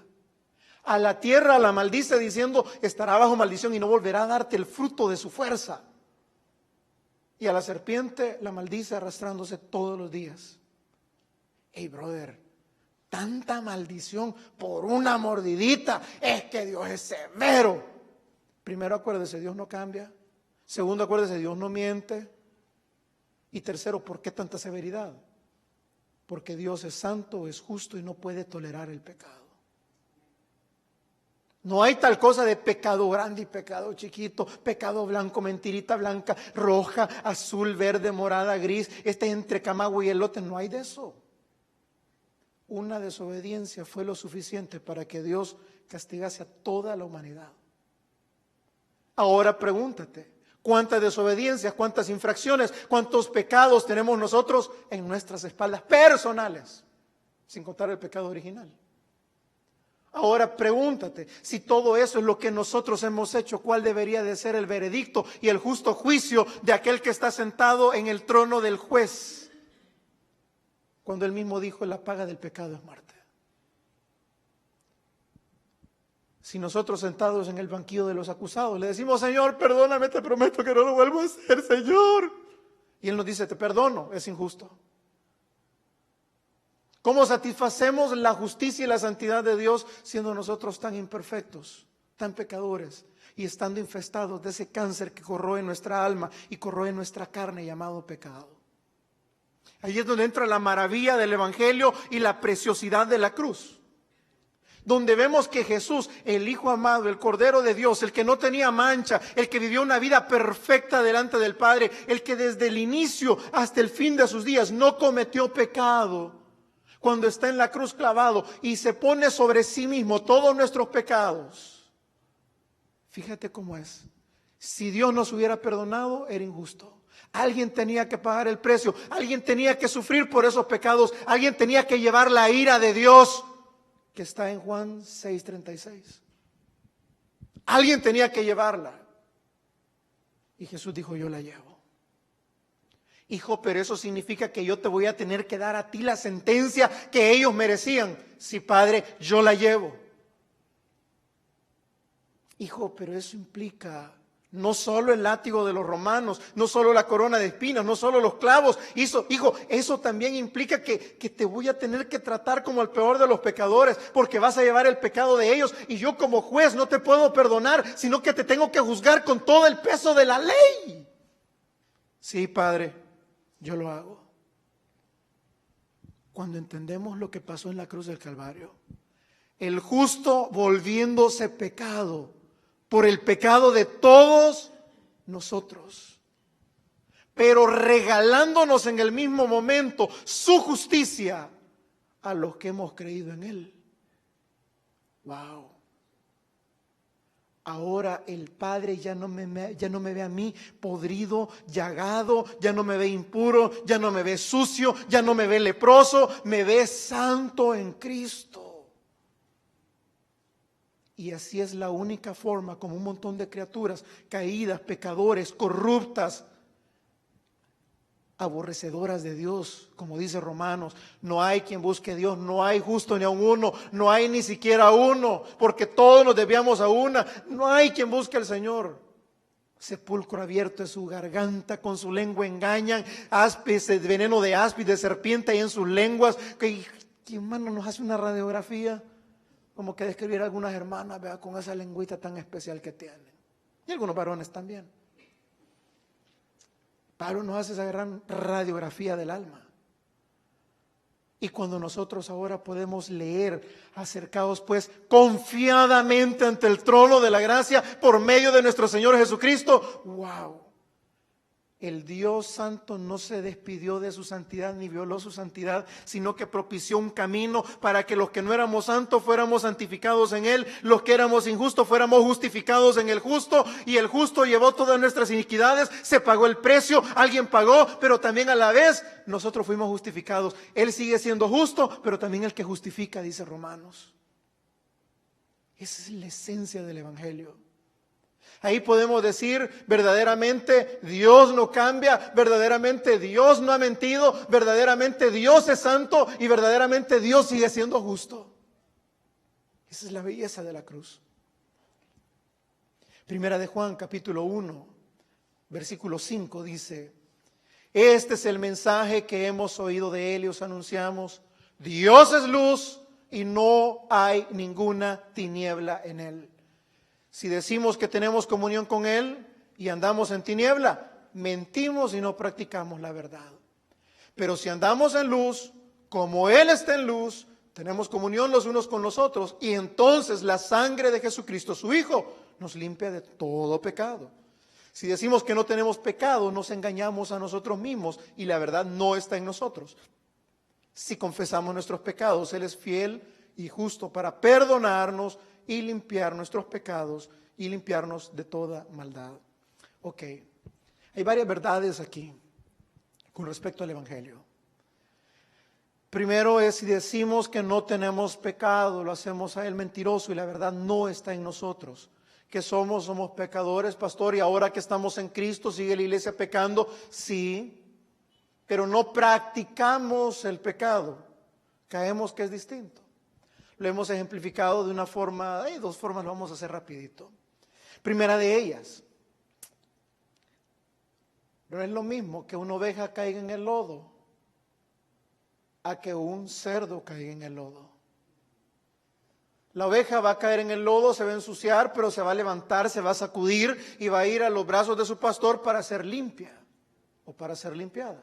Speaker 1: A la tierra la maldice diciendo, estará bajo maldición y no volverá a darte el fruto de su fuerza. Y a la serpiente la maldice arrastrándose todos los días. Hey, brother, tanta maldición por una mordidita, es que Dios es severo. Primero, acuérdese, Dios no cambia. Segundo, acuérdese, Dios no miente. Y tercero, ¿por qué tanta severidad? Porque Dios es santo, es justo y no puede tolerar el pecado. No hay tal cosa de pecado grande y pecado chiquito, pecado blanco, mentirita blanca, roja, azul, verde, morada, gris, entre camagüey y elote, no hay de eso. Una desobediencia fue lo suficiente para que Dios castigase a toda la humanidad. Ahora pregúntate, ¿cuántas desobediencias, cuántas infracciones, cuántos pecados tenemos nosotros en nuestras espaldas personales, sin contar el pecado original? Ahora pregúntate, si todo eso es lo que nosotros hemos hecho, ¿cuál debería de ser el veredicto y el justo juicio de aquel que está sentado en el trono del juez? Cuando él mismo dijo, la paga del pecado es muerte. Si nosotros sentados en el banquillo de los acusados le decimos, Señor, perdóname, te prometo que no lo vuelvo a hacer, Señor. Y Él nos dice, te perdono, es injusto. ¿Cómo satisfacemos la justicia y la santidad de Dios siendo nosotros tan imperfectos, tan pecadores y estando infestados de ese cáncer que corroe nuestra alma y corroe nuestra carne llamado pecado? Ahí es donde entra la maravilla del Evangelio y la preciosidad de la cruz. Donde vemos que Jesús, el Hijo amado, el Cordero de Dios, el que no tenía mancha, el que vivió una vida perfecta delante del Padre, el que desde el inicio hasta el fin de sus días no cometió pecado, cuando está en la cruz clavado y se pone sobre sí mismo todos nuestros pecados. Fíjate cómo es. Si Dios nos hubiera perdonado, era injusto. Alguien tenía que pagar el precio, alguien tenía que sufrir por esos pecados, alguien tenía que llevar la ira de Dios, que está en Juan 6:36. Alguien tenía que llevarla. Y Jesús dijo, yo la llevo. Hijo, pero eso significa que yo te voy a tener que dar a ti la sentencia que ellos merecían. Sí, Padre, yo la llevo. Hijo, pero eso implica no solo el látigo de los romanos, no solo la corona de espinas, no solo los clavos. Hijo, eso también implica que te voy a tener que tratar como el peor de los pecadores, porque vas a llevar el pecado de ellos. Y yo como juez no te puedo perdonar, sino que te tengo que juzgar con todo el peso de la ley. Sí, Padre, yo lo hago. Cuando entendemos lo que pasó en la cruz del Calvario, el justo volviéndose pecado por el pecado de todos nosotros, pero regalándonos en el mismo momento su justicia a los que hemos creído en Él. Wow. Ahora el Padre ya no me ve a mí podrido, llagado, ya no me ve impuro, ya no me ve sucio, ya no me ve leproso, me ve santo en Cristo. Y así es la única forma como un montón de criaturas caídas, pecadores, corruptas, aborrecedoras de Dios, como dice Romanos, no hay quien busque a Dios, no hay justo ni a uno, no hay ni siquiera uno, porque todos nos debíamos a una, no hay quien busque al Señor. Sepulcro abierto es su garganta, con su lengua engañan, veneno de áspid, de serpiente hay en sus lenguas. Que hermano nos hace una radiografía, como que describir a algunas hermanas, vea, con esa lengüita tan especial que tienen, y algunos varones también. Pablo nos hace esa gran radiografía del alma. Y cuando nosotros ahora podemos leer, acercados pues confiadamente ante el trono de la gracia por medio de nuestro Señor Jesucristo, wow. El Dios Santo no se despidió de su santidad ni violó su santidad, sino que propició un camino para que los que no éramos santos fuéramos santificados en Él, los que éramos injustos fuéramos justificados en el justo, y el justo llevó todas nuestras iniquidades, se pagó el precio, alguien pagó, pero también a la vez nosotros fuimos justificados. Él sigue siendo justo, pero también el que justifica, dice Romanos. Esa es la esencia del Evangelio. Ahí podemos decir, verdaderamente Dios no cambia, verdaderamente Dios no ha mentido, verdaderamente Dios es santo y verdaderamente Dios sigue siendo justo. Esa es la belleza de la cruz. Primera de Juan, capítulo 1, versículo 5 dice: este es el mensaje que hemos oído de Él y os anunciamos. Dios es luz y no hay ninguna tiniebla en Él. Si decimos que tenemos comunión con Él y andamos en tiniebla, mentimos y no practicamos la verdad. Pero si andamos en luz, como Él está en luz, tenemos comunión los unos con los otros, y entonces la sangre de Jesucristo, su Hijo, nos limpia de todo pecado. Si decimos que no tenemos pecado, nos engañamos a nosotros mismos y la verdad no está en nosotros. Si confesamos nuestros pecados, Él es fiel y justo para perdonarnos y limpiar nuestros pecados y limpiarnos de toda maldad. Ok, hay varias verdades aquí con respecto al Evangelio. Primero es, si decimos que no tenemos pecado, lo hacemos a Él mentiroso y la verdad no está en nosotros. ¿Qué somos? Somos pecadores, pastor, y ahora que estamos en Cristo, ¿sigue la iglesia pecando? Sí, pero no practicamos el pecado. Caemos que es distinto. Lo hemos ejemplificado de una forma, hay dos formas, lo vamos a hacer rapidito. Primera de ellas, no es lo mismo que una oveja caiga en el lodo a que un cerdo caiga en el lodo. La oveja va a caer en el lodo, se va a ensuciar, pero se va a levantar, se va a sacudir y va a ir a los brazos de su pastor para ser limpia o para ser limpiada.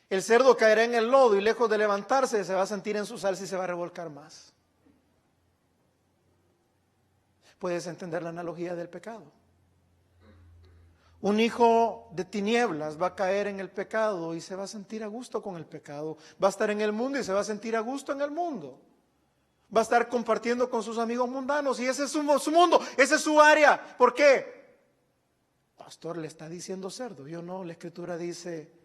Speaker 1: El cerdo caerá en el lodo y lejos de levantarse se va a sentir en su salsa y se va a revolcar más. Puedes entender la analogía del pecado. Un hijo de tinieblas va a caer en el pecado y se va a sentir a gusto con el pecado. Va a estar en el mundo y se va a sentir a gusto en el mundo. Va a estar compartiendo con sus amigos mundanos y ese es su mundo, esa es su área. ¿Por qué? Pastor, le está diciendo cerdo. Yo no, la Escritura dice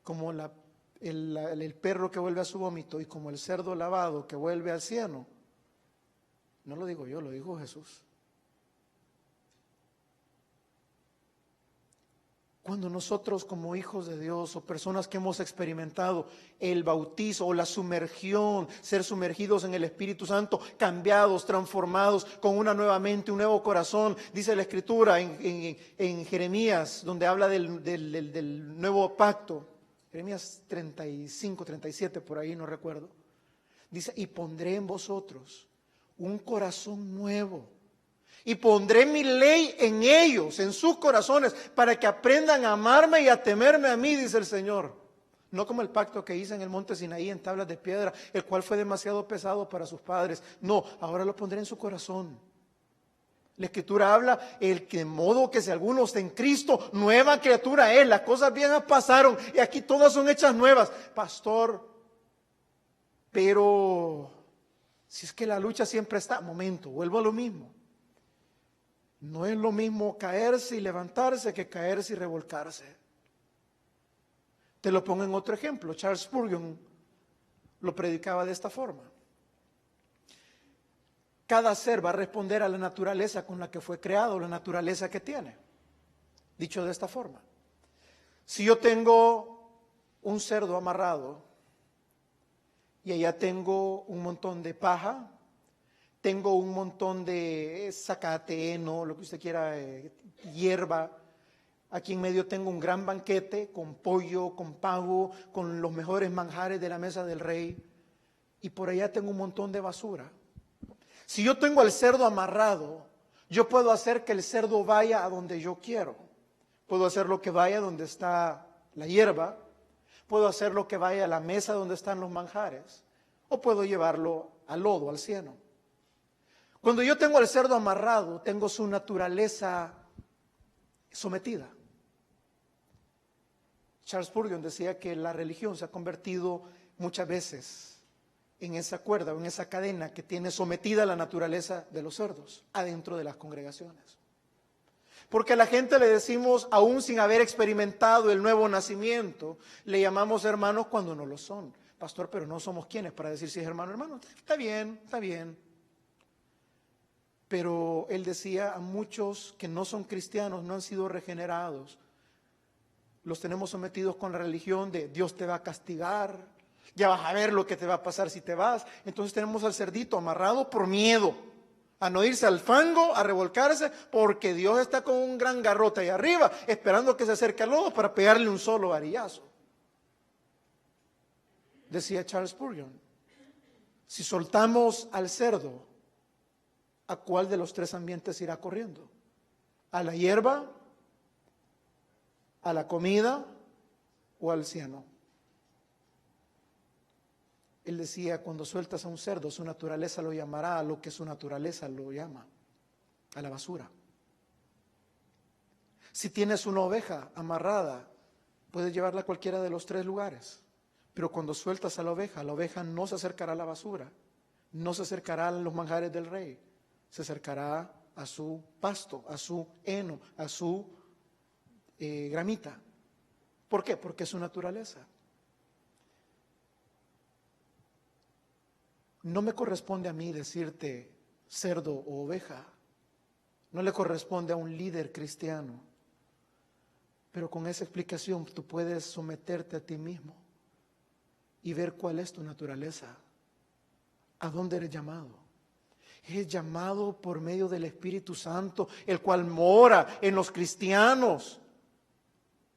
Speaker 1: como el perro que vuelve a su vómito y como el cerdo lavado que vuelve al cieno. No lo digo yo, lo dijo Jesús. Cuando nosotros como hijos de Dios o personas que hemos experimentado el bautizo o la sumergión, ser sumergidos en el Espíritu Santo, cambiados, transformados con una nueva mente, un nuevo corazón, dice la Escritura en Jeremías, donde habla del nuevo pacto, Jeremías 35, 37, por ahí no recuerdo, dice, y pondré en vosotros un corazón nuevo. Y pondré mi ley en ellos, en sus corazones, para que aprendan a amarme y a temerme a mí, dice el Señor. No como el pacto que hice en el monte Sinaí en tablas de piedra, el cual fue demasiado pesado para sus padres. No, ahora lo pondré en su corazón. La Escritura habla, de modo que si alguno está en Cristo, nueva criatura es. Las cosas viejas pasaron y aquí todas son hechas nuevas. Pastor, pero si es que la lucha siempre está, momento, vuelvo a lo mismo. No es lo mismo caerse y levantarse que caerse y revolcarse. Te lo pongo en otro ejemplo. Charles Spurgeon lo predicaba de esta forma. Cada ser va a responder a la naturaleza con la que fue creado, la naturaleza que tiene. Dicho de esta forma. Si yo tengo un cerdo amarrado y allá tengo un montón de paja, tengo un montón de zacate, heno, lo que usted quiera, hierba. Aquí en medio tengo un gran banquete con pollo, con pavo, con los mejores manjares de la mesa del rey. Y por allá tengo un montón de basura. Si yo tengo al cerdo amarrado, yo puedo hacer que el cerdo vaya a donde yo quiero. Puedo hacerlo que vaya donde está la hierba. Puedo hacerlo que vaya a la mesa donde están los manjares. O puedo llevarlo al lodo, al cieno. Cuando yo tengo al cerdo amarrado, tengo su naturaleza sometida. Charles Spurgeon decía que la religión se ha convertido muchas veces en esa cuerda o en esa cadena que tiene sometida la naturaleza de los cerdos adentro de las congregaciones. Porque a la gente le decimos, aún sin haber experimentado el nuevo nacimiento, le llamamos hermanos cuando no lo son. Pastor, pero no somos quienes para decir si es hermano o hermano. Está bien, está bien. Pero él decía a muchos que no son cristianos, no han sido regenerados, los tenemos sometidos con la religión de Dios te va a castigar, ya vas a ver lo que te va a pasar si te vas. Entonces tenemos al cerdito amarrado por miedo, a no irse al fango, a revolcarse, porque Dios está con un gran garrote ahí arriba, esperando que se acerque al lodo para pegarle un solo varillazo. Decía Charles Spurgeon, si soltamos al cerdo, ¿a cuál de los tres ambientes irá corriendo? ¿A la hierba? ¿A la comida? ¿O al cieno? Él decía, cuando sueltas a un cerdo, su naturaleza lo llamará a lo que su naturaleza lo llama, a la basura. Si tienes una oveja amarrada, puedes llevarla a cualquiera de los tres lugares. Pero cuando sueltas a la oveja no se acercará a la basura, no se acercará a los manjares del rey. Se acercará a su pasto, a su heno, a su gramita. ¿Por qué? Porque es su naturaleza. No me corresponde a mí decirte cerdo o oveja. No le corresponde a un líder cristiano. Pero con esa explicación tú puedes someterte a ti mismo y ver cuál es tu naturaleza. ¿A dónde eres llamado? Es llamado por medio del Espíritu Santo, el cual mora en los cristianos.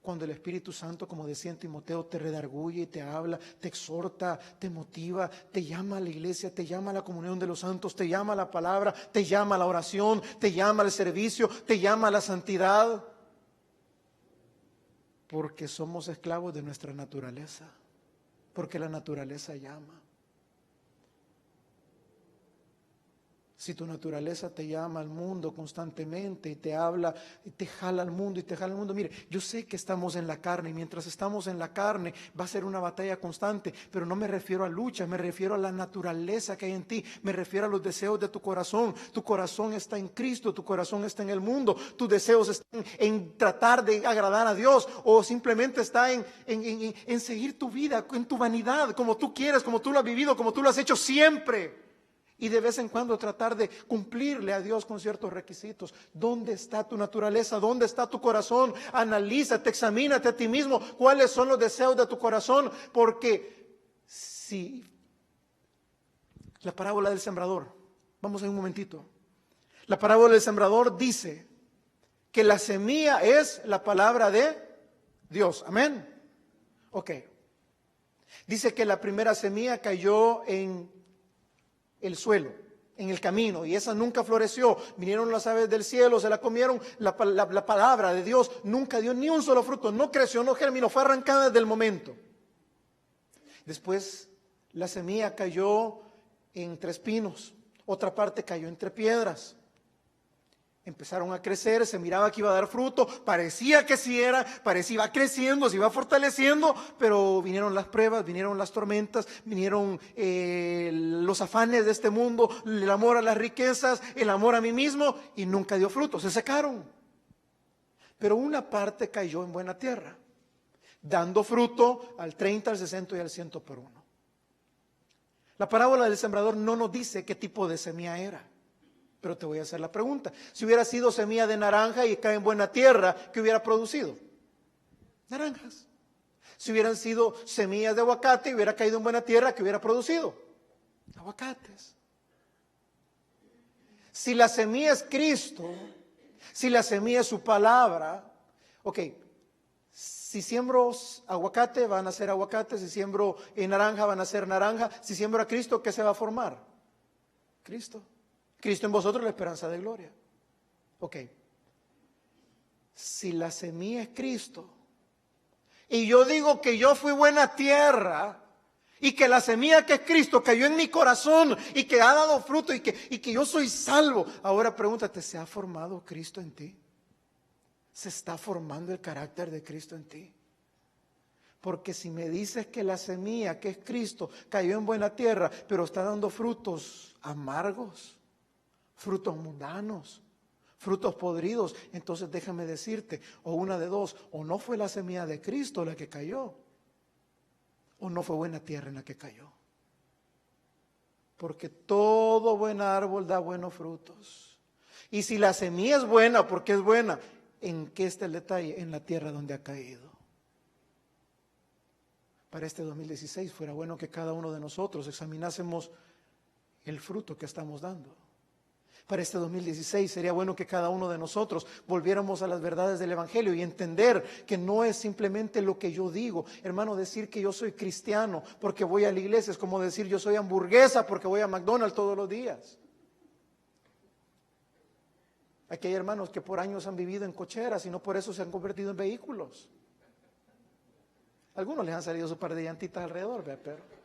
Speaker 1: Cuando el Espíritu Santo, como decía en Timoteo, te redarguye y te habla, te exhorta, te motiva, te llama a la iglesia, te llama a la comunión de los santos, te llama a la palabra, te llama a la oración, te llama al servicio, te llama a la santidad. Porque somos esclavos de nuestra naturaleza, porque la naturaleza llama. Si tu naturaleza te llama al mundo constantemente y te habla, y te jala al mundo y te jala al mundo. Mire, yo sé que estamos en la carne y mientras estamos en la carne va a ser una batalla constante, pero no me refiero a luchas, me refiero a la naturaleza que hay en ti, me refiero a los deseos de tu corazón. Tu corazón está en Cristo, tu corazón está en el mundo, tus deseos están en tratar de agradar a Dios o simplemente está en seguir tu vida, en tu vanidad, como tú quieres, como tú lo has vivido, como tú lo has hecho siempre. Y de vez en cuando tratar de cumplirle a Dios con ciertos requisitos. ¿Dónde está tu naturaleza? ¿Dónde está tu corazón? Analízate, examínate a ti mismo. ¿Cuáles son los deseos de tu corazón? Porque si la parábola del sembrador, vamos en un momentito. La parábola del sembrador dice que la semilla es la palabra de Dios. Amén. Ok. Dice que la primera semilla cayó en el suelo, en el camino, y esa nunca floreció. Vinieron las aves del cielo, se la comieron. La palabra de Dios nunca dio ni un solo fruto, no creció, no germinó, fue arrancada desde el momento. Después la semilla cayó entre espinos, otra parte cayó entre piedras. Empezaron a crecer, se miraba que iba a dar fruto, parecía que sí era, parecía iba creciendo, se iba fortaleciendo, pero vinieron las pruebas, vinieron las tormentas, vinieron los afanes de este mundo, el amor a las riquezas, el amor a mí mismo, y nunca dio fruto, se secaron. Pero una parte cayó en buena tierra, dando fruto al 30, al 60 y al 100 por uno. La parábola del sembrador no nos dice qué tipo de semilla era. Pero te voy a hacer la pregunta. Si hubiera sido semilla de naranja y cae en buena tierra, ¿qué hubiera producido? Naranjas. Si hubieran sido semillas de aguacate y hubiera caído en buena tierra, ¿qué hubiera producido? Aguacates. Si la semilla es Cristo, si la semilla es su palabra, ok, si siembro aguacate van a ser aguacate, si siembro naranja van a ser naranja, si siembro a Cristo, ¿qué se va a formar? Cristo. Cristo en vosotros, la esperanza de gloria. Ok. Si la semilla es Cristo, y yo digo que yo fui buena tierra, y que la semilla que es Cristo cayó en mi corazón, y que ha dado fruto, y que yo soy salvo. Ahora pregúntate, ¿se ha formado Cristo en ti? ¿Se está formando el carácter de Cristo en ti? Porque si me dices que la semilla que es Cristo cayó en buena tierra, pero está dando frutos amargos, frutos mundanos, frutos podridos, entonces déjame decirte, o una de dos, o no fue la semilla de Cristo la que cayó, o no fue buena tierra en la que cayó. Porque todo buen árbol da buenos frutos. Y si la semilla es buena, porque es buena, ¿en qué está el detalle? En la tierra donde ha caído. Para este 2016 fuera bueno que cada uno de nosotros examinásemos el fruto que estamos dando. Para este 2016 sería bueno que cada uno de nosotros volviéramos a las verdades del Evangelio y entender que no es simplemente lo que yo digo. Hermano, decir que yo soy cristiano porque voy a la iglesia es como decir yo soy hamburguesa porque voy a McDonald's todos los días. Aquí hay hermanos que por años han vivido en cocheras y no por eso se han convertido en vehículos. Algunos les han salido su par de llantitas alrededor, pero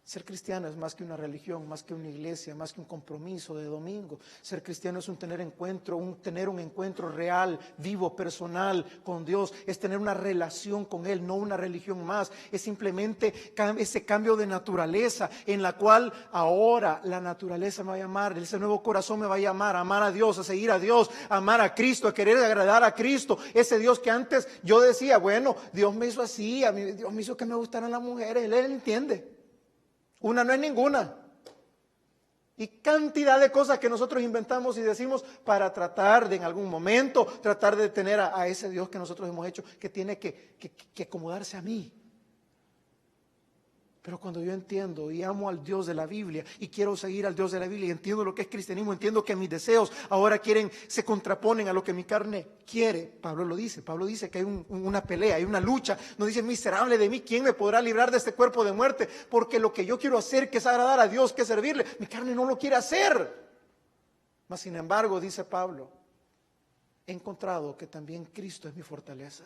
Speaker 1: ser cristiano es más que una religión, más que una iglesia, más que un compromiso de domingo. Ser cristiano es tener un encuentro real, vivo, personal con Dios. Es tener una relación con Él, no una religión más. Es simplemente ese cambio de naturaleza en la cual ahora la naturaleza me va a llamar, ese nuevo corazón me va a llamar a amar a Dios, a seguir a Dios, a amar a Cristo, a querer agradar a Cristo. Ese Dios que antes yo decía, bueno, Dios me hizo así, a mí, Dios me hizo que me gustaran las mujeres. Él entiende. Una no es ninguna. Y cantidad de cosas que nosotros inventamos y decimos para tratar de en algún momento, tratar de tener a ese Dios que nosotros hemos hecho, que tiene que acomodarse a mí. Pero cuando yo entiendo y amo al Dios de la Biblia y quiero seguir al Dios de la Biblia y entiendo lo que es cristianismo, entiendo que mis deseos ahora se contraponen a lo que mi carne quiere. Pablo dice que hay una pelea, hay una lucha. No dice, miserable de mí, ¿quién me podrá librar de este cuerpo de muerte? Porque lo que yo quiero hacer, que es agradar a Dios, que es servirle, mi carne no lo quiere hacer. Mas sin embargo, dice Pablo, he encontrado que también Cristo es mi fortaleza.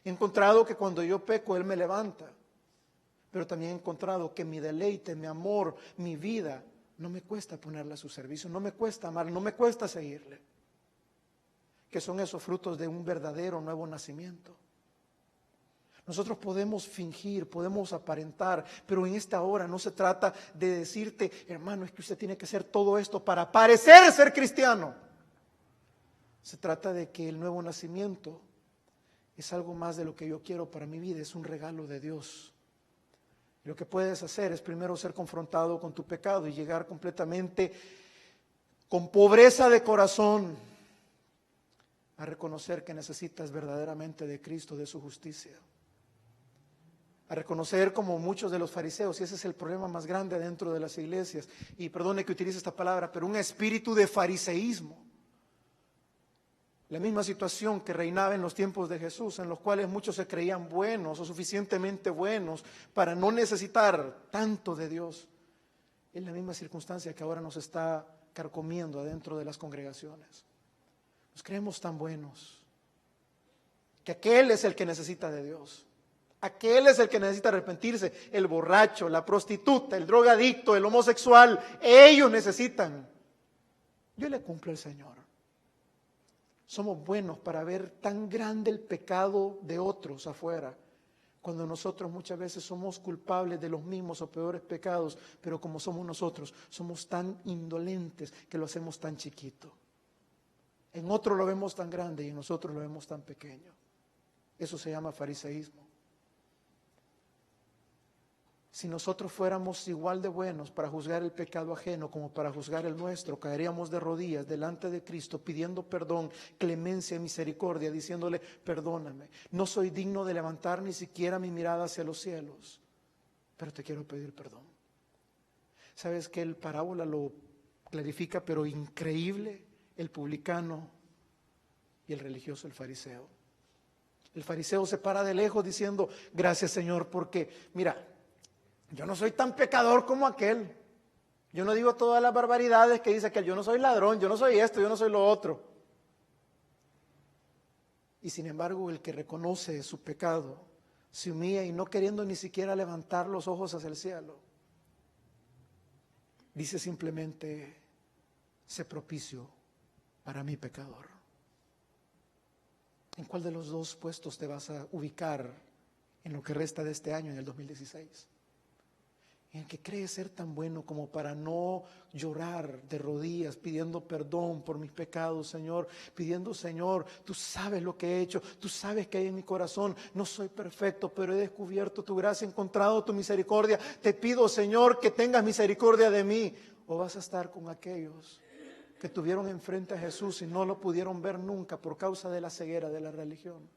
Speaker 1: He encontrado que cuando yo peco, Él me levanta. Pero también he encontrado que mi deleite, mi amor, mi vida, no me cuesta ponerla a su servicio, no me cuesta amarle, no me cuesta seguirle. Que son esos frutos de un verdadero nuevo nacimiento. Nosotros podemos fingir, podemos aparentar, pero en esta hora no se trata de decirte, hermano, es que usted tiene que hacer todo esto para parecer ser cristiano. Se trata de que el nuevo nacimiento es algo más de lo que yo quiero para mi vida, es un regalo de Dios. Lo que puedes hacer es primero ser confrontado con tu pecado y llegar completamente con pobreza de corazón a reconocer que necesitas verdaderamente de Cristo, de su justicia. A reconocer, como muchos de los fariseos, y ese es el problema más grande dentro de las iglesias, y perdone que utilice esta palabra, pero un espíritu de fariseísmo. La misma situación que reinaba en los tiempos de Jesús, en los cuales muchos se creían buenos o suficientemente buenos para no necesitar tanto de Dios. Es la misma circunstancia que ahora nos está carcomiendo adentro de las congregaciones. Nos creemos tan buenos que aquel es el que necesita de Dios. Aquel es el que necesita arrepentirse. El borracho, la prostituta, el drogadicto, el homosexual, ellos necesitan. Yo le cumplo al Señor. Somos buenos para ver tan grande el pecado de otros afuera, cuando nosotros muchas veces somos culpables de los mismos o peores pecados, pero como somos nosotros, somos tan indolentes que lo hacemos tan chiquito. En otro lo vemos tan grande y en nosotros lo vemos tan pequeño. Eso se llama fariseísmo. Si nosotros fuéramos igual de buenos para juzgar el pecado ajeno como para juzgar el nuestro, caeríamos de rodillas delante de Cristo pidiendo perdón, clemencia y misericordia, diciéndole: perdóname, no soy digno de levantar ni siquiera mi mirada hacia los cielos, pero te quiero pedir perdón. ¿Sabes que el parábola lo clarifica, pero increíble? El publicano y el religioso, el fariseo. El fariseo se para de lejos diciendo: gracias, Señor, porque mira, yo no soy tan pecador como aquel. Yo no digo todas las barbaridades que dice aquel. Yo no soy ladrón, yo no soy esto, yo no soy lo otro. Y sin embargo, el que reconoce su pecado se humilla y no queriendo ni siquiera levantar los ojos hacia el cielo, dice simplemente: sé propicio para mi pecador. ¿En cuál de los dos puestos te vas a ubicar en lo que resta de este año, en el 2016? En el que crees ser tan bueno como para no llorar de rodillas pidiendo perdón por mis pecados, Señor, pidiendo: Señor, tú sabes lo que he hecho, tú sabes que hay en mi corazón, no soy perfecto, pero he descubierto tu gracia, he encontrado tu misericordia, te pido, Señor, que tengas misericordia de mí. O vas a estar con aquellos que tuvieron enfrente a Jesús y no lo pudieron ver nunca por causa de la ceguera de la religión,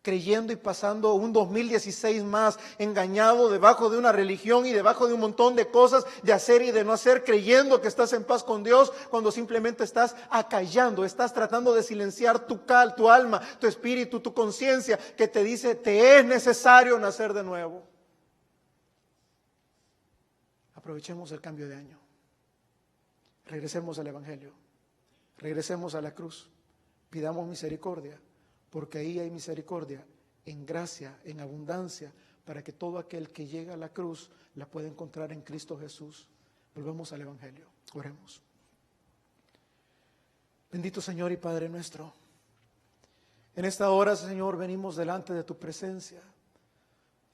Speaker 1: creyendo y pasando un 2016 más engañado debajo de una religión y debajo de un montón de cosas de hacer y de no hacer, creyendo que estás en paz con Dios cuando simplemente estás acallando, estás tratando de silenciar tu alma, tu espíritu, tu conciencia que te dice: te es necesario nacer de nuevo. Aprovechemos el cambio de año. Regresemos al Evangelio. Regresemos a la cruz. Pidamos misericordia, porque ahí hay misericordia en gracia, en abundancia, para que todo aquel que llega a la cruz la pueda encontrar en Cristo Jesús. Volvemos al Evangelio. Oremos. Bendito Señor y Padre nuestro, en esta hora, Señor, venimos delante de tu presencia,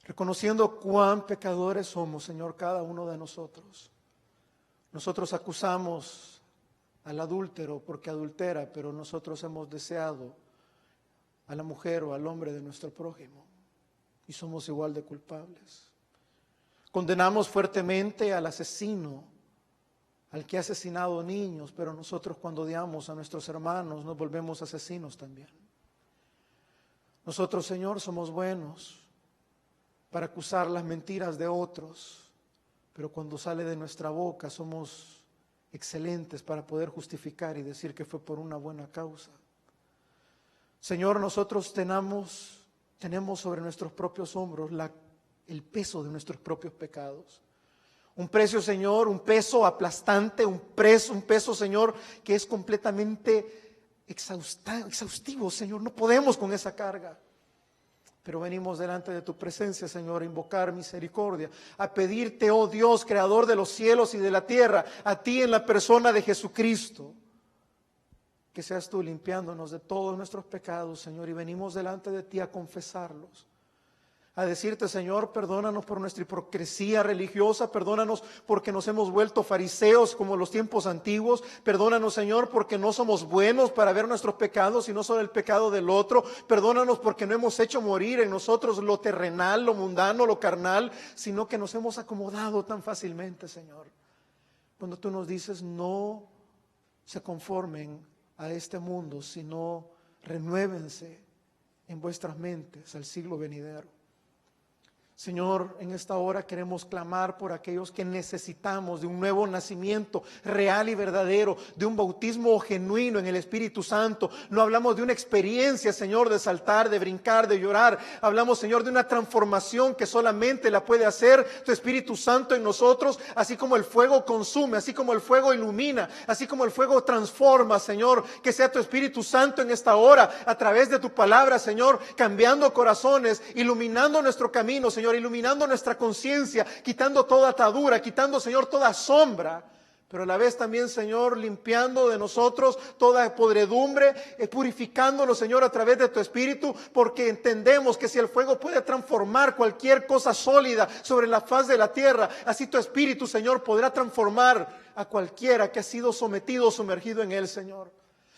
Speaker 1: reconociendo cuán pecadores somos, Señor, cada uno de nosotros. Nosotros acusamos al adúltero porque adultera, pero nosotros hemos deseado a la mujer o al hombre de nuestro prójimo y somos igual de culpables. Condenamos fuertemente al asesino, al que ha asesinado niños, pero nosotros cuando odiamos a nuestros hermanos nos volvemos asesinos también. Nosotros, Señor, somos buenos para acusar las mentiras de otros, pero cuando sale de nuestra boca somos excelentes para poder justificar y decir que fue por una buena causa. Señor, nosotros tenemos sobre nuestros propios hombros el peso de nuestros propios pecados. Un precio, Señor, un peso aplastante, un peso, Señor, que es completamente exhaustivo, Señor. No podemos con esa carga. Pero venimos delante de tu presencia, Señor, a invocar misericordia, a pedirte, oh Dios, creador de los cielos y de la tierra, a ti en la persona de Jesucristo, que seas tú limpiándonos de todos nuestros pecados, Señor, y venimos delante de ti a confesarlos. a decirte, Señor, perdónanos por nuestra hipocresía religiosa, perdónanos porque nos hemos vuelto fariseos como en los tiempos antiguos, perdónanos, Señor, porque no somos buenos para ver nuestros pecados, sino solo el pecado del otro, perdónanos porque no hemos hecho morir en nosotros lo terrenal, lo mundano, lo carnal, sino que nos hemos acomodado tan fácilmente, Señor. Cuando tú nos dices, no se conformen a este mundo, sino renuévense en vuestras mentes al siglo venidero. Señor, en esta hora queremos clamar por aquellos que necesitamos de un nuevo nacimiento real y verdadero, de un bautismo genuino en el Espíritu Santo. No hablamos de una experiencia, Señor, de saltar, de brincar, de llorar. Hablamos, Señor, de una transformación que solamente la puede hacer tu Espíritu Santo en nosotros, así como el fuego consume, así como el fuego ilumina, así como el fuego transforma, Señor. Que sea tu Espíritu Santo en esta hora, a través de tu palabra, Señor, cambiando corazones, iluminando nuestro camino, Señor, iluminando nuestra conciencia, quitando toda atadura, quitando, Señor, toda sombra, pero a la vez también, Señor, limpiando de nosotros toda podredumbre, purificándonos, Señor, a través de tu Espíritu, porque entendemos que si el fuego puede transformar cualquier cosa sólida sobre la faz de la tierra, así tu Espíritu, Señor, podrá transformar a cualquiera que ha sido sometido o sumergido en él, Señor.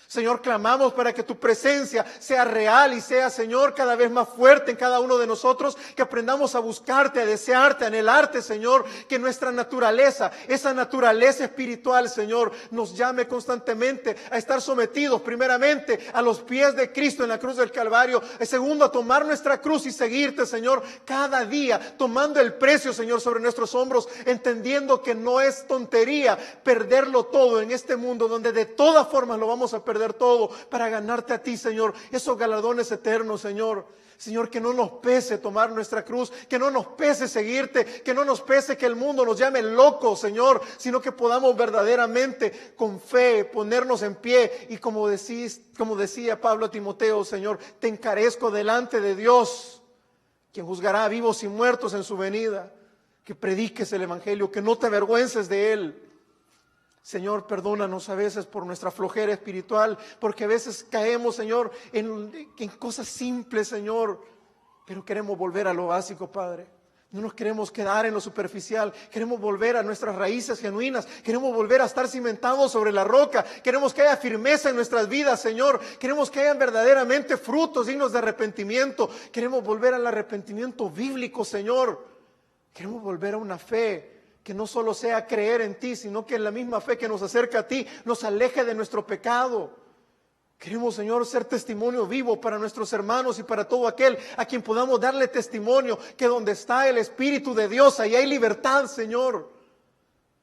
Speaker 1: Señor, clamamos para que tu presencia sea real y sea, Señor, cada vez más fuerte en cada uno de nosotros, que aprendamos a buscarte, a desearte, a anhelarte, Señor, que nuestra naturaleza, esa naturaleza espiritual, Señor, nos llame constantemente a estar sometidos primeramente a los pies de Cristo en la cruz del Calvario, y segundo, a tomar nuestra cruz y seguirte, Señor, cada día, tomando el precio, Señor, sobre nuestros hombros, entendiendo que no es tontería perderlo todo en este mundo donde de todas formas lo vamos a perder todo para ganarte a ti, Señor, esos galardones eternos, Señor. Señor, que no nos pese tomar nuestra cruz, que no nos pese seguirte, que no nos pese que el mundo nos llame locos, Señor, sino que podamos verdaderamente con fe ponernos en pie y como decía Pablo a Timoteo, Señor, te encarezco delante de Dios, quien juzgará a vivos y muertos en su venida, que prediques el evangelio, que no te avergüences de él. Señor, perdónanos a veces por nuestra flojera espiritual, porque a veces caemos, Señor, en cosas simples, Señor, pero queremos volver a lo básico, Padre. No nos queremos quedar en lo superficial, queremos volver a nuestras raíces genuinas, queremos volver a estar cimentados sobre la roca, queremos que haya firmeza en nuestras vidas, Señor, queremos que hayan verdaderamente frutos dignos de arrepentimiento, queremos volver al arrepentimiento bíblico, Señor, queremos volver a una fe que no solo sea creer en ti, sino que en la misma fe que nos acerca a ti, nos aleje de nuestro pecado. Queremos, Señor, ser testimonio vivo para nuestros hermanos y para todo aquel a quien podamos darle testimonio que donde está el Espíritu de Dios, ahí hay libertad, Señor.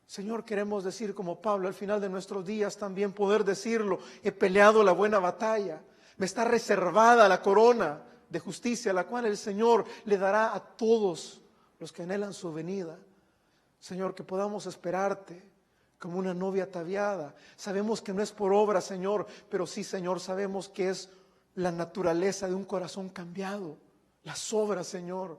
Speaker 1: Señor, queremos decir como Pablo al final de nuestros días, también poder decirlo, he peleado la buena batalla, me está reservada la corona de justicia, la cual el Señor le dará a todos los que anhelan su venida. Señor, que podamos esperarte como una novia ataviada. Sabemos que no es por obra, Señor, pero sí, Señor, sabemos que es la naturaleza de un corazón cambiado. Las obras, Señor,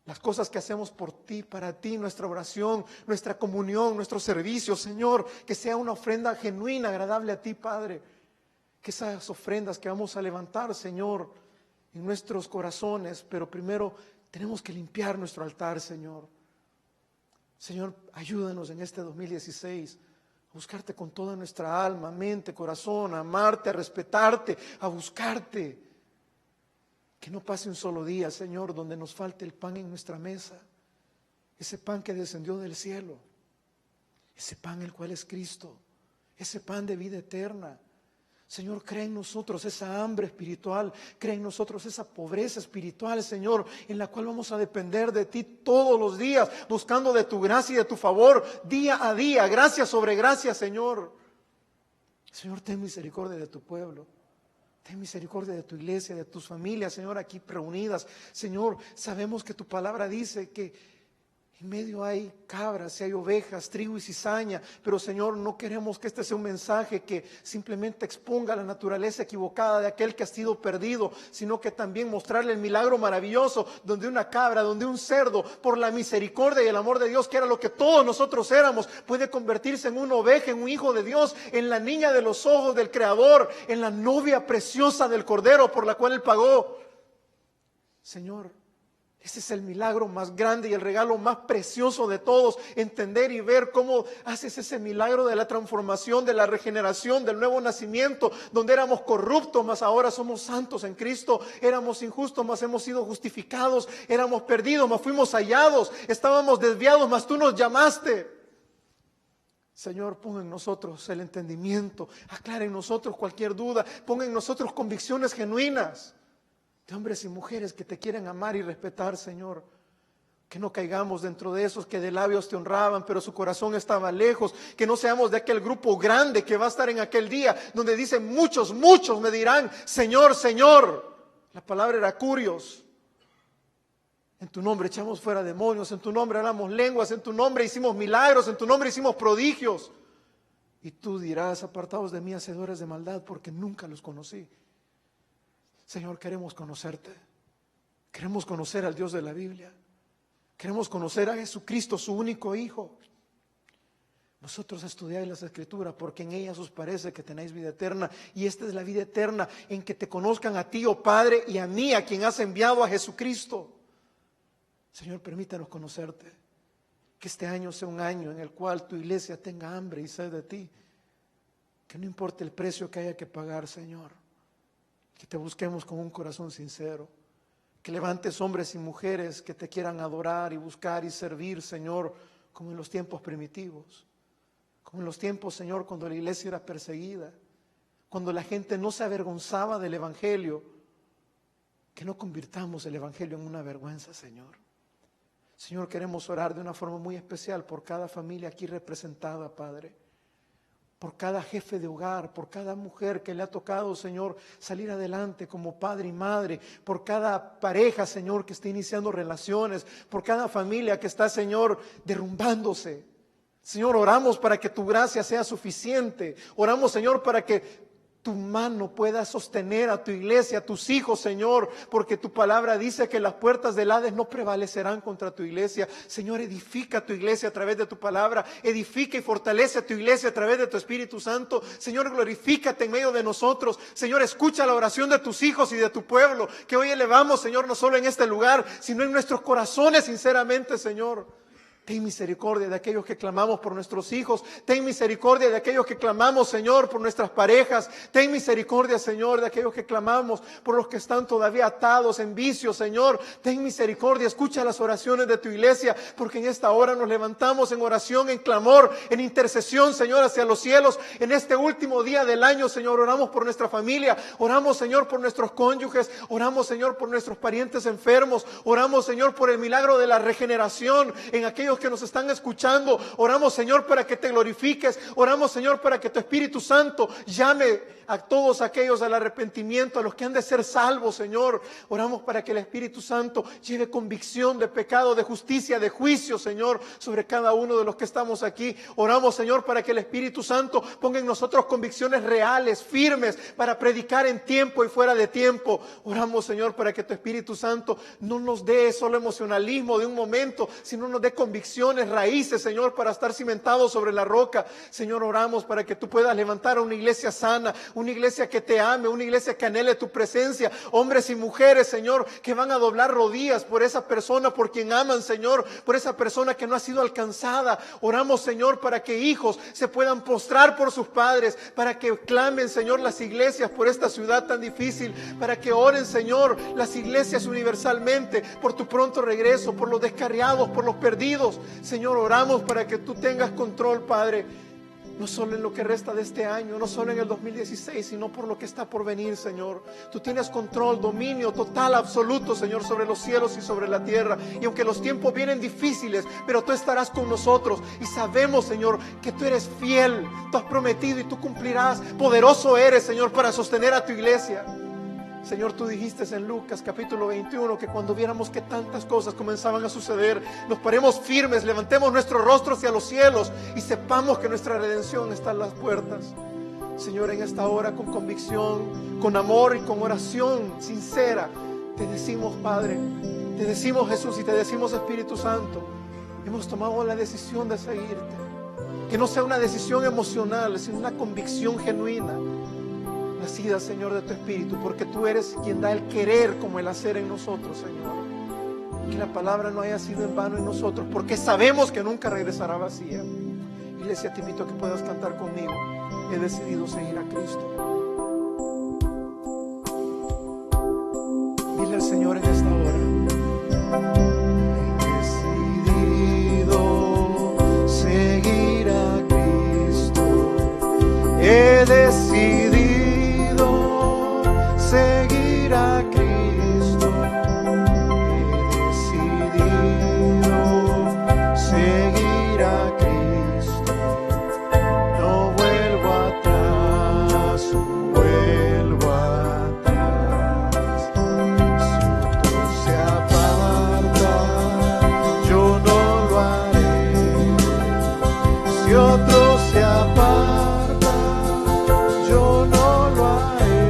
Speaker 1: las cosas que hacemos por ti, para ti, nuestra oración, nuestra comunión, nuestro servicio, Señor, que sea una ofrenda genuina, agradable a ti, Padre. Que esas ofrendas que vamos a levantar, Señor, en nuestros corazones, pero primero tenemos que limpiar nuestro altar, Señor. Señor, ayúdanos en este 2016 a buscarte con toda nuestra alma, mente, corazón, a amarte, a respetarte, a buscarte. Que no pase un solo día, Señor, donde nos falte el pan en nuestra mesa, ese pan que descendió del cielo, ese pan el cual es Cristo, ese pan de vida eterna. Señor, crea en nosotros esa hambre espiritual, crea en nosotros esa pobreza espiritual, Señor, en la cual vamos a depender de ti todos los días, buscando de tu gracia y de tu favor, día a día, gracia sobre gracia, Señor. Señor, ten misericordia de tu pueblo, ten misericordia de tu iglesia, de tus familias, Señor, aquí reunidas. Señor, sabemos que tu palabra dice que en medio hay cabras y hay ovejas, trigo y cizaña, pero Señor, no queremos que este sea un mensaje que simplemente exponga la naturaleza equivocada de aquel que ha sido perdido, sino que también mostrarle el milagro maravilloso donde una cabra, donde un cerdo, por la misericordia y el amor de Dios, que era lo que todos nosotros éramos, puede convertirse en una oveja, en un hijo de Dios, en la niña de los ojos del Creador, en la novia preciosa del Cordero por la cual Él pagó. Señor, Ese es el milagro más grande y el regalo más precioso de todos. Entender y ver cómo haces ese milagro de la transformación, de la regeneración, del nuevo nacimiento, donde éramos corruptos, mas ahora somos santos en Cristo. Éramos injustos, mas hemos sido justificados. Éramos perdidos, mas fuimos hallados. Estábamos desviados, mas tú nos llamaste. Señor, pon en nosotros el entendimiento. Aclara en nosotros cualquier duda. Pon en nosotros convicciones genuinas de hombres y mujeres que te quieren amar y respetar, Señor. Que no caigamos dentro de esos que de labios te honraban, pero su corazón estaba lejos. Que no seamos de aquel grupo grande que va a estar en aquel día, donde dicen muchos me dirán, Señor, Señor. La palabra era curios. En tu nombre echamos fuera demonios, en tu nombre hablamos lenguas, en tu nombre hicimos milagros, en tu nombre hicimos prodigios. Y tú dirás, apartados de mí, hacedores de maldad, porque nunca los conocí. Señor, queremos conocerte. Queremos conocer al Dios de la Biblia. Queremos conocer a Jesucristo, su único Hijo. Vosotros estudiáis las Escrituras, porque en ellas os parece que tenéis vida eterna. Y esta es la vida eterna, en que te conozcan a ti, oh Padre, y a mí, a quien has enviado, a Jesucristo. Señor, permítanos conocerte. Que este año sea un año en el cual tu iglesia tenga hambre y sed de ti. Que no importe el precio que haya que pagar, Señor. Que te busquemos con un corazón sincero. Que levantes hombres y mujeres que te quieran adorar y buscar y servir, Señor, como en los tiempos primitivos. Como en los tiempos, Señor, cuando la iglesia era perseguida. Cuando la gente no se avergonzaba del Evangelio. Que no convirtamos el Evangelio en una vergüenza, Señor. Señor, queremos orar de una forma muy especial por cada familia aquí representada, Padre. Por cada jefe de hogar, por cada mujer que le ha tocado, Señor, salir adelante como padre y madre, por cada pareja, Señor, que está iniciando relaciones, por cada familia que está, Señor, derrumbándose. Señor, oramos para que tu gracia sea suficiente. Oramos, Señor, para que tu mano pueda sostener a tu iglesia, a tus hijos, Señor, porque tu palabra dice que las puertas del Hades no prevalecerán contra tu iglesia. Señor, edifica tu iglesia a través de tu palabra, edifica y fortalece a tu iglesia a través de tu Espíritu Santo. Señor, glorifícate en medio de nosotros. Señor, escucha la oración de tus hijos y de tu pueblo, que hoy elevamos, Señor, no solo en este lugar, sino en nuestros corazones, sinceramente, Señor. Ten misericordia de aquellos que clamamos por nuestros hijos. Ten misericordia de aquellos que clamamos, Señor, por nuestras parejas. Ten misericordia, Señor, de aquellos que clamamos por los que están todavía atados en vicios, Señor. Ten misericordia, escucha las oraciones de tu iglesia, porque en esta hora nos levantamos en oración, en clamor, en intercesión, Señor, hacia los cielos. En este último día del año, Señor, oramos por nuestra familia. Oramos, Señor, por nuestros cónyuges. Oramos, Señor, por nuestros parientes enfermos. Oramos, Señor, por el milagro de la regeneración en aquellos que nos están escuchando. Oramos, Señor, para que te glorifiques. Oramos, Señor, para que tu Espíritu Santo llame a todos aquellos al arrepentimiento, a los que han de ser salvos, Señor. Oramos para que el Espíritu Santo lleve convicción de pecado, de justicia, de juicio, Señor, sobre cada uno de los que estamos aquí. Oramos, Señor, para que el Espíritu Santo ponga en nosotros convicciones reales, firmes, para predicar en tiempo y fuera de tiempo. Oramos, Señor, para que tu Espíritu Santo no nos dé solo emocionalismo de un momento, sino nos dé convicciones, raíces, Señor, para estar cimentados sobre la roca. Señor, oramos para que tú puedas levantar a una iglesia sana, una iglesia que te ame, una iglesia que anhele tu presencia, hombres y mujeres, Señor, que van a doblar rodillas por esa persona por quien aman, Señor, por esa persona que no ha sido alcanzada. Oramos, Señor, para que hijos se puedan postrar por sus padres, para que clamen, Señor, las iglesias por esta ciudad tan difícil, para que oren, Señor, las iglesias universalmente por tu pronto regreso, por los descarriados, por los perdidos. Señor, oramos para que tú tengas control, Padre, no solo en lo que resta de este año, no solo en el 2016, sino por lo que está por venir, Señor. Tú tienes control, dominio total, absoluto, Señor, sobre los cielos y sobre la tierra. Y aunque los tiempos vienen difíciles, pero tú estarás con nosotros. Y sabemos, Señor, que tú eres fiel, tú has prometido y tú cumplirás. Poderoso eres, Señor, para sostener a tu iglesia. Señor, tú dijiste en Lucas capítulo 21 que cuando viéramos que tantas cosas comenzaban a suceder, nos paremos firmes, levantemos nuestros rostros hacia los cielos y sepamos que nuestra redención está en las puertas. Señor, en esta hora con convicción, con amor y con oración sincera, te decimos, Padre, te decimos, Jesús, y te decimos, Espíritu Santo, hemos tomado la decisión de seguirte. Que no sea una decisión emocional, sino una convicción genuina, nacida, Señor, de tu Espíritu, porque tú eres quien da el querer como el hacer en nosotros, Señor. Que la palabra no haya sido en vano en nosotros, porque sabemos que nunca regresará vacía. Iglesia, te invito a que puedas cantar conmigo. He decidido seguir a Cristo. Dile al Señor en esta hora: he decidido seguir a Cristo. He decidido seguir a Cristo. No vuelvo atrás, no vuelvo atrás. Si otro se aparta, yo no lo haré. Si otro se aparta, yo no lo haré.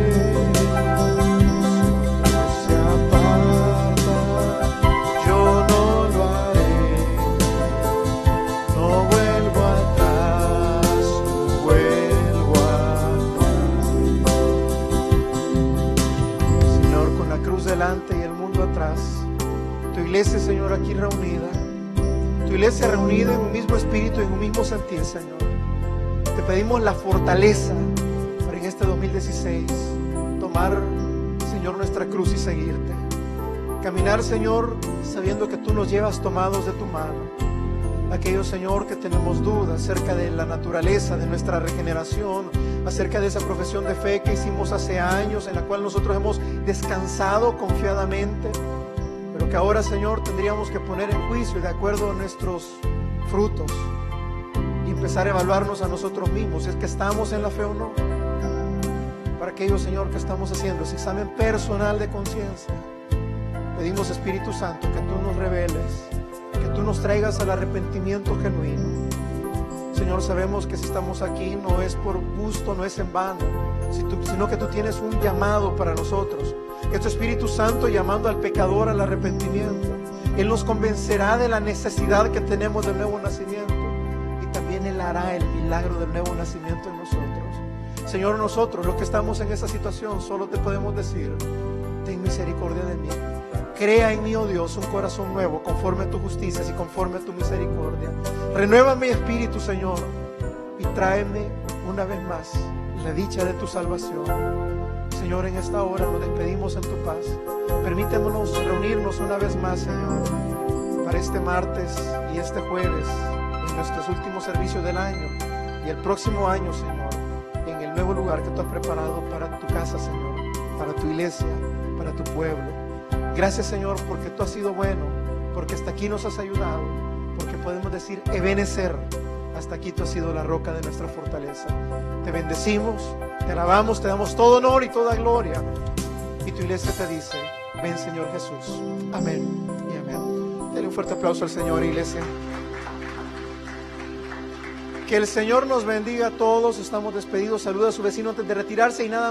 Speaker 1: Si otro se aparta, yo no lo haré. No vuelvo atrás, no vuelvo atrás. Señor, con la cruz delante y el mundo atrás, tu iglesia, Señor, aquí reunida, tu iglesia reunida en un mismo espíritu, en un mismo sentir, Señor. Te pedimos la fortaleza para en este 2016 tomar, Señor, nuestra cruz y seguirte. Caminar, Señor, sabiendo que tú nos llevas tomados de tu mano. Aquellos, Señor, que tenemos dudas acerca de la naturaleza de nuestra regeneración, acerca de esa profesión de fe que hicimos hace años, en la cual nosotros hemos descansado confiadamente, pero que ahora, Señor, tendríamos que poner en juicio de acuerdo a nuestros frutos y empezar a evaluarnos a nosotros mismos, si es que estamos en la fe o no. Para aquellos, Señor, que estamos haciendo ese examen personal de conciencia, pedimos, Espíritu Santo, que tú nos reveles, que tú nos traigas al arrepentimiento genuino. Señor, sabemos que si estamos aquí no es por gusto, no es en vano, sino que tú tienes un llamado para nosotros, que tu Espíritu Santo, llamando al pecador al arrepentimiento, Él nos convencerá de la necesidad que tenemos del nuevo nacimiento, y también Él hará el milagro del nuevo nacimiento en nosotros. Señor, nosotros los que estamos en esa situación solo te podemos decir: ten misericordia de mí. Crea en mí, oh Dios, un corazón nuevo, conforme a tu justicia y conforme a tu misericordia. Renueva mi espíritu, Señor, y tráeme una vez más la dicha de tu salvación. Señor, en esta hora nos despedimos en tu paz. Permítenos reunirnos una vez más, Señor, para este martes y este jueves, en nuestros últimos servicios del año, y el próximo año, Señor, en el nuevo lugar que tú has preparado para tu casa, Señor, para tu iglesia, para tu pueblo. Gracias, Señor, porque tú has sido bueno, porque hasta aquí nos has ayudado, porque podemos decir: Ebenezer, hasta aquí tú has sido la roca de nuestra fortaleza. Te bendecimos, te alabamos, te damos todo honor y toda gloria. Y tu iglesia te dice: ven, Señor Jesús. Amén y amén. Dale un fuerte aplauso al Señor, iglesia. Que el Señor nos bendiga a todos. Estamos despedidos. Saluda a su vecino antes de retirarse y nada más.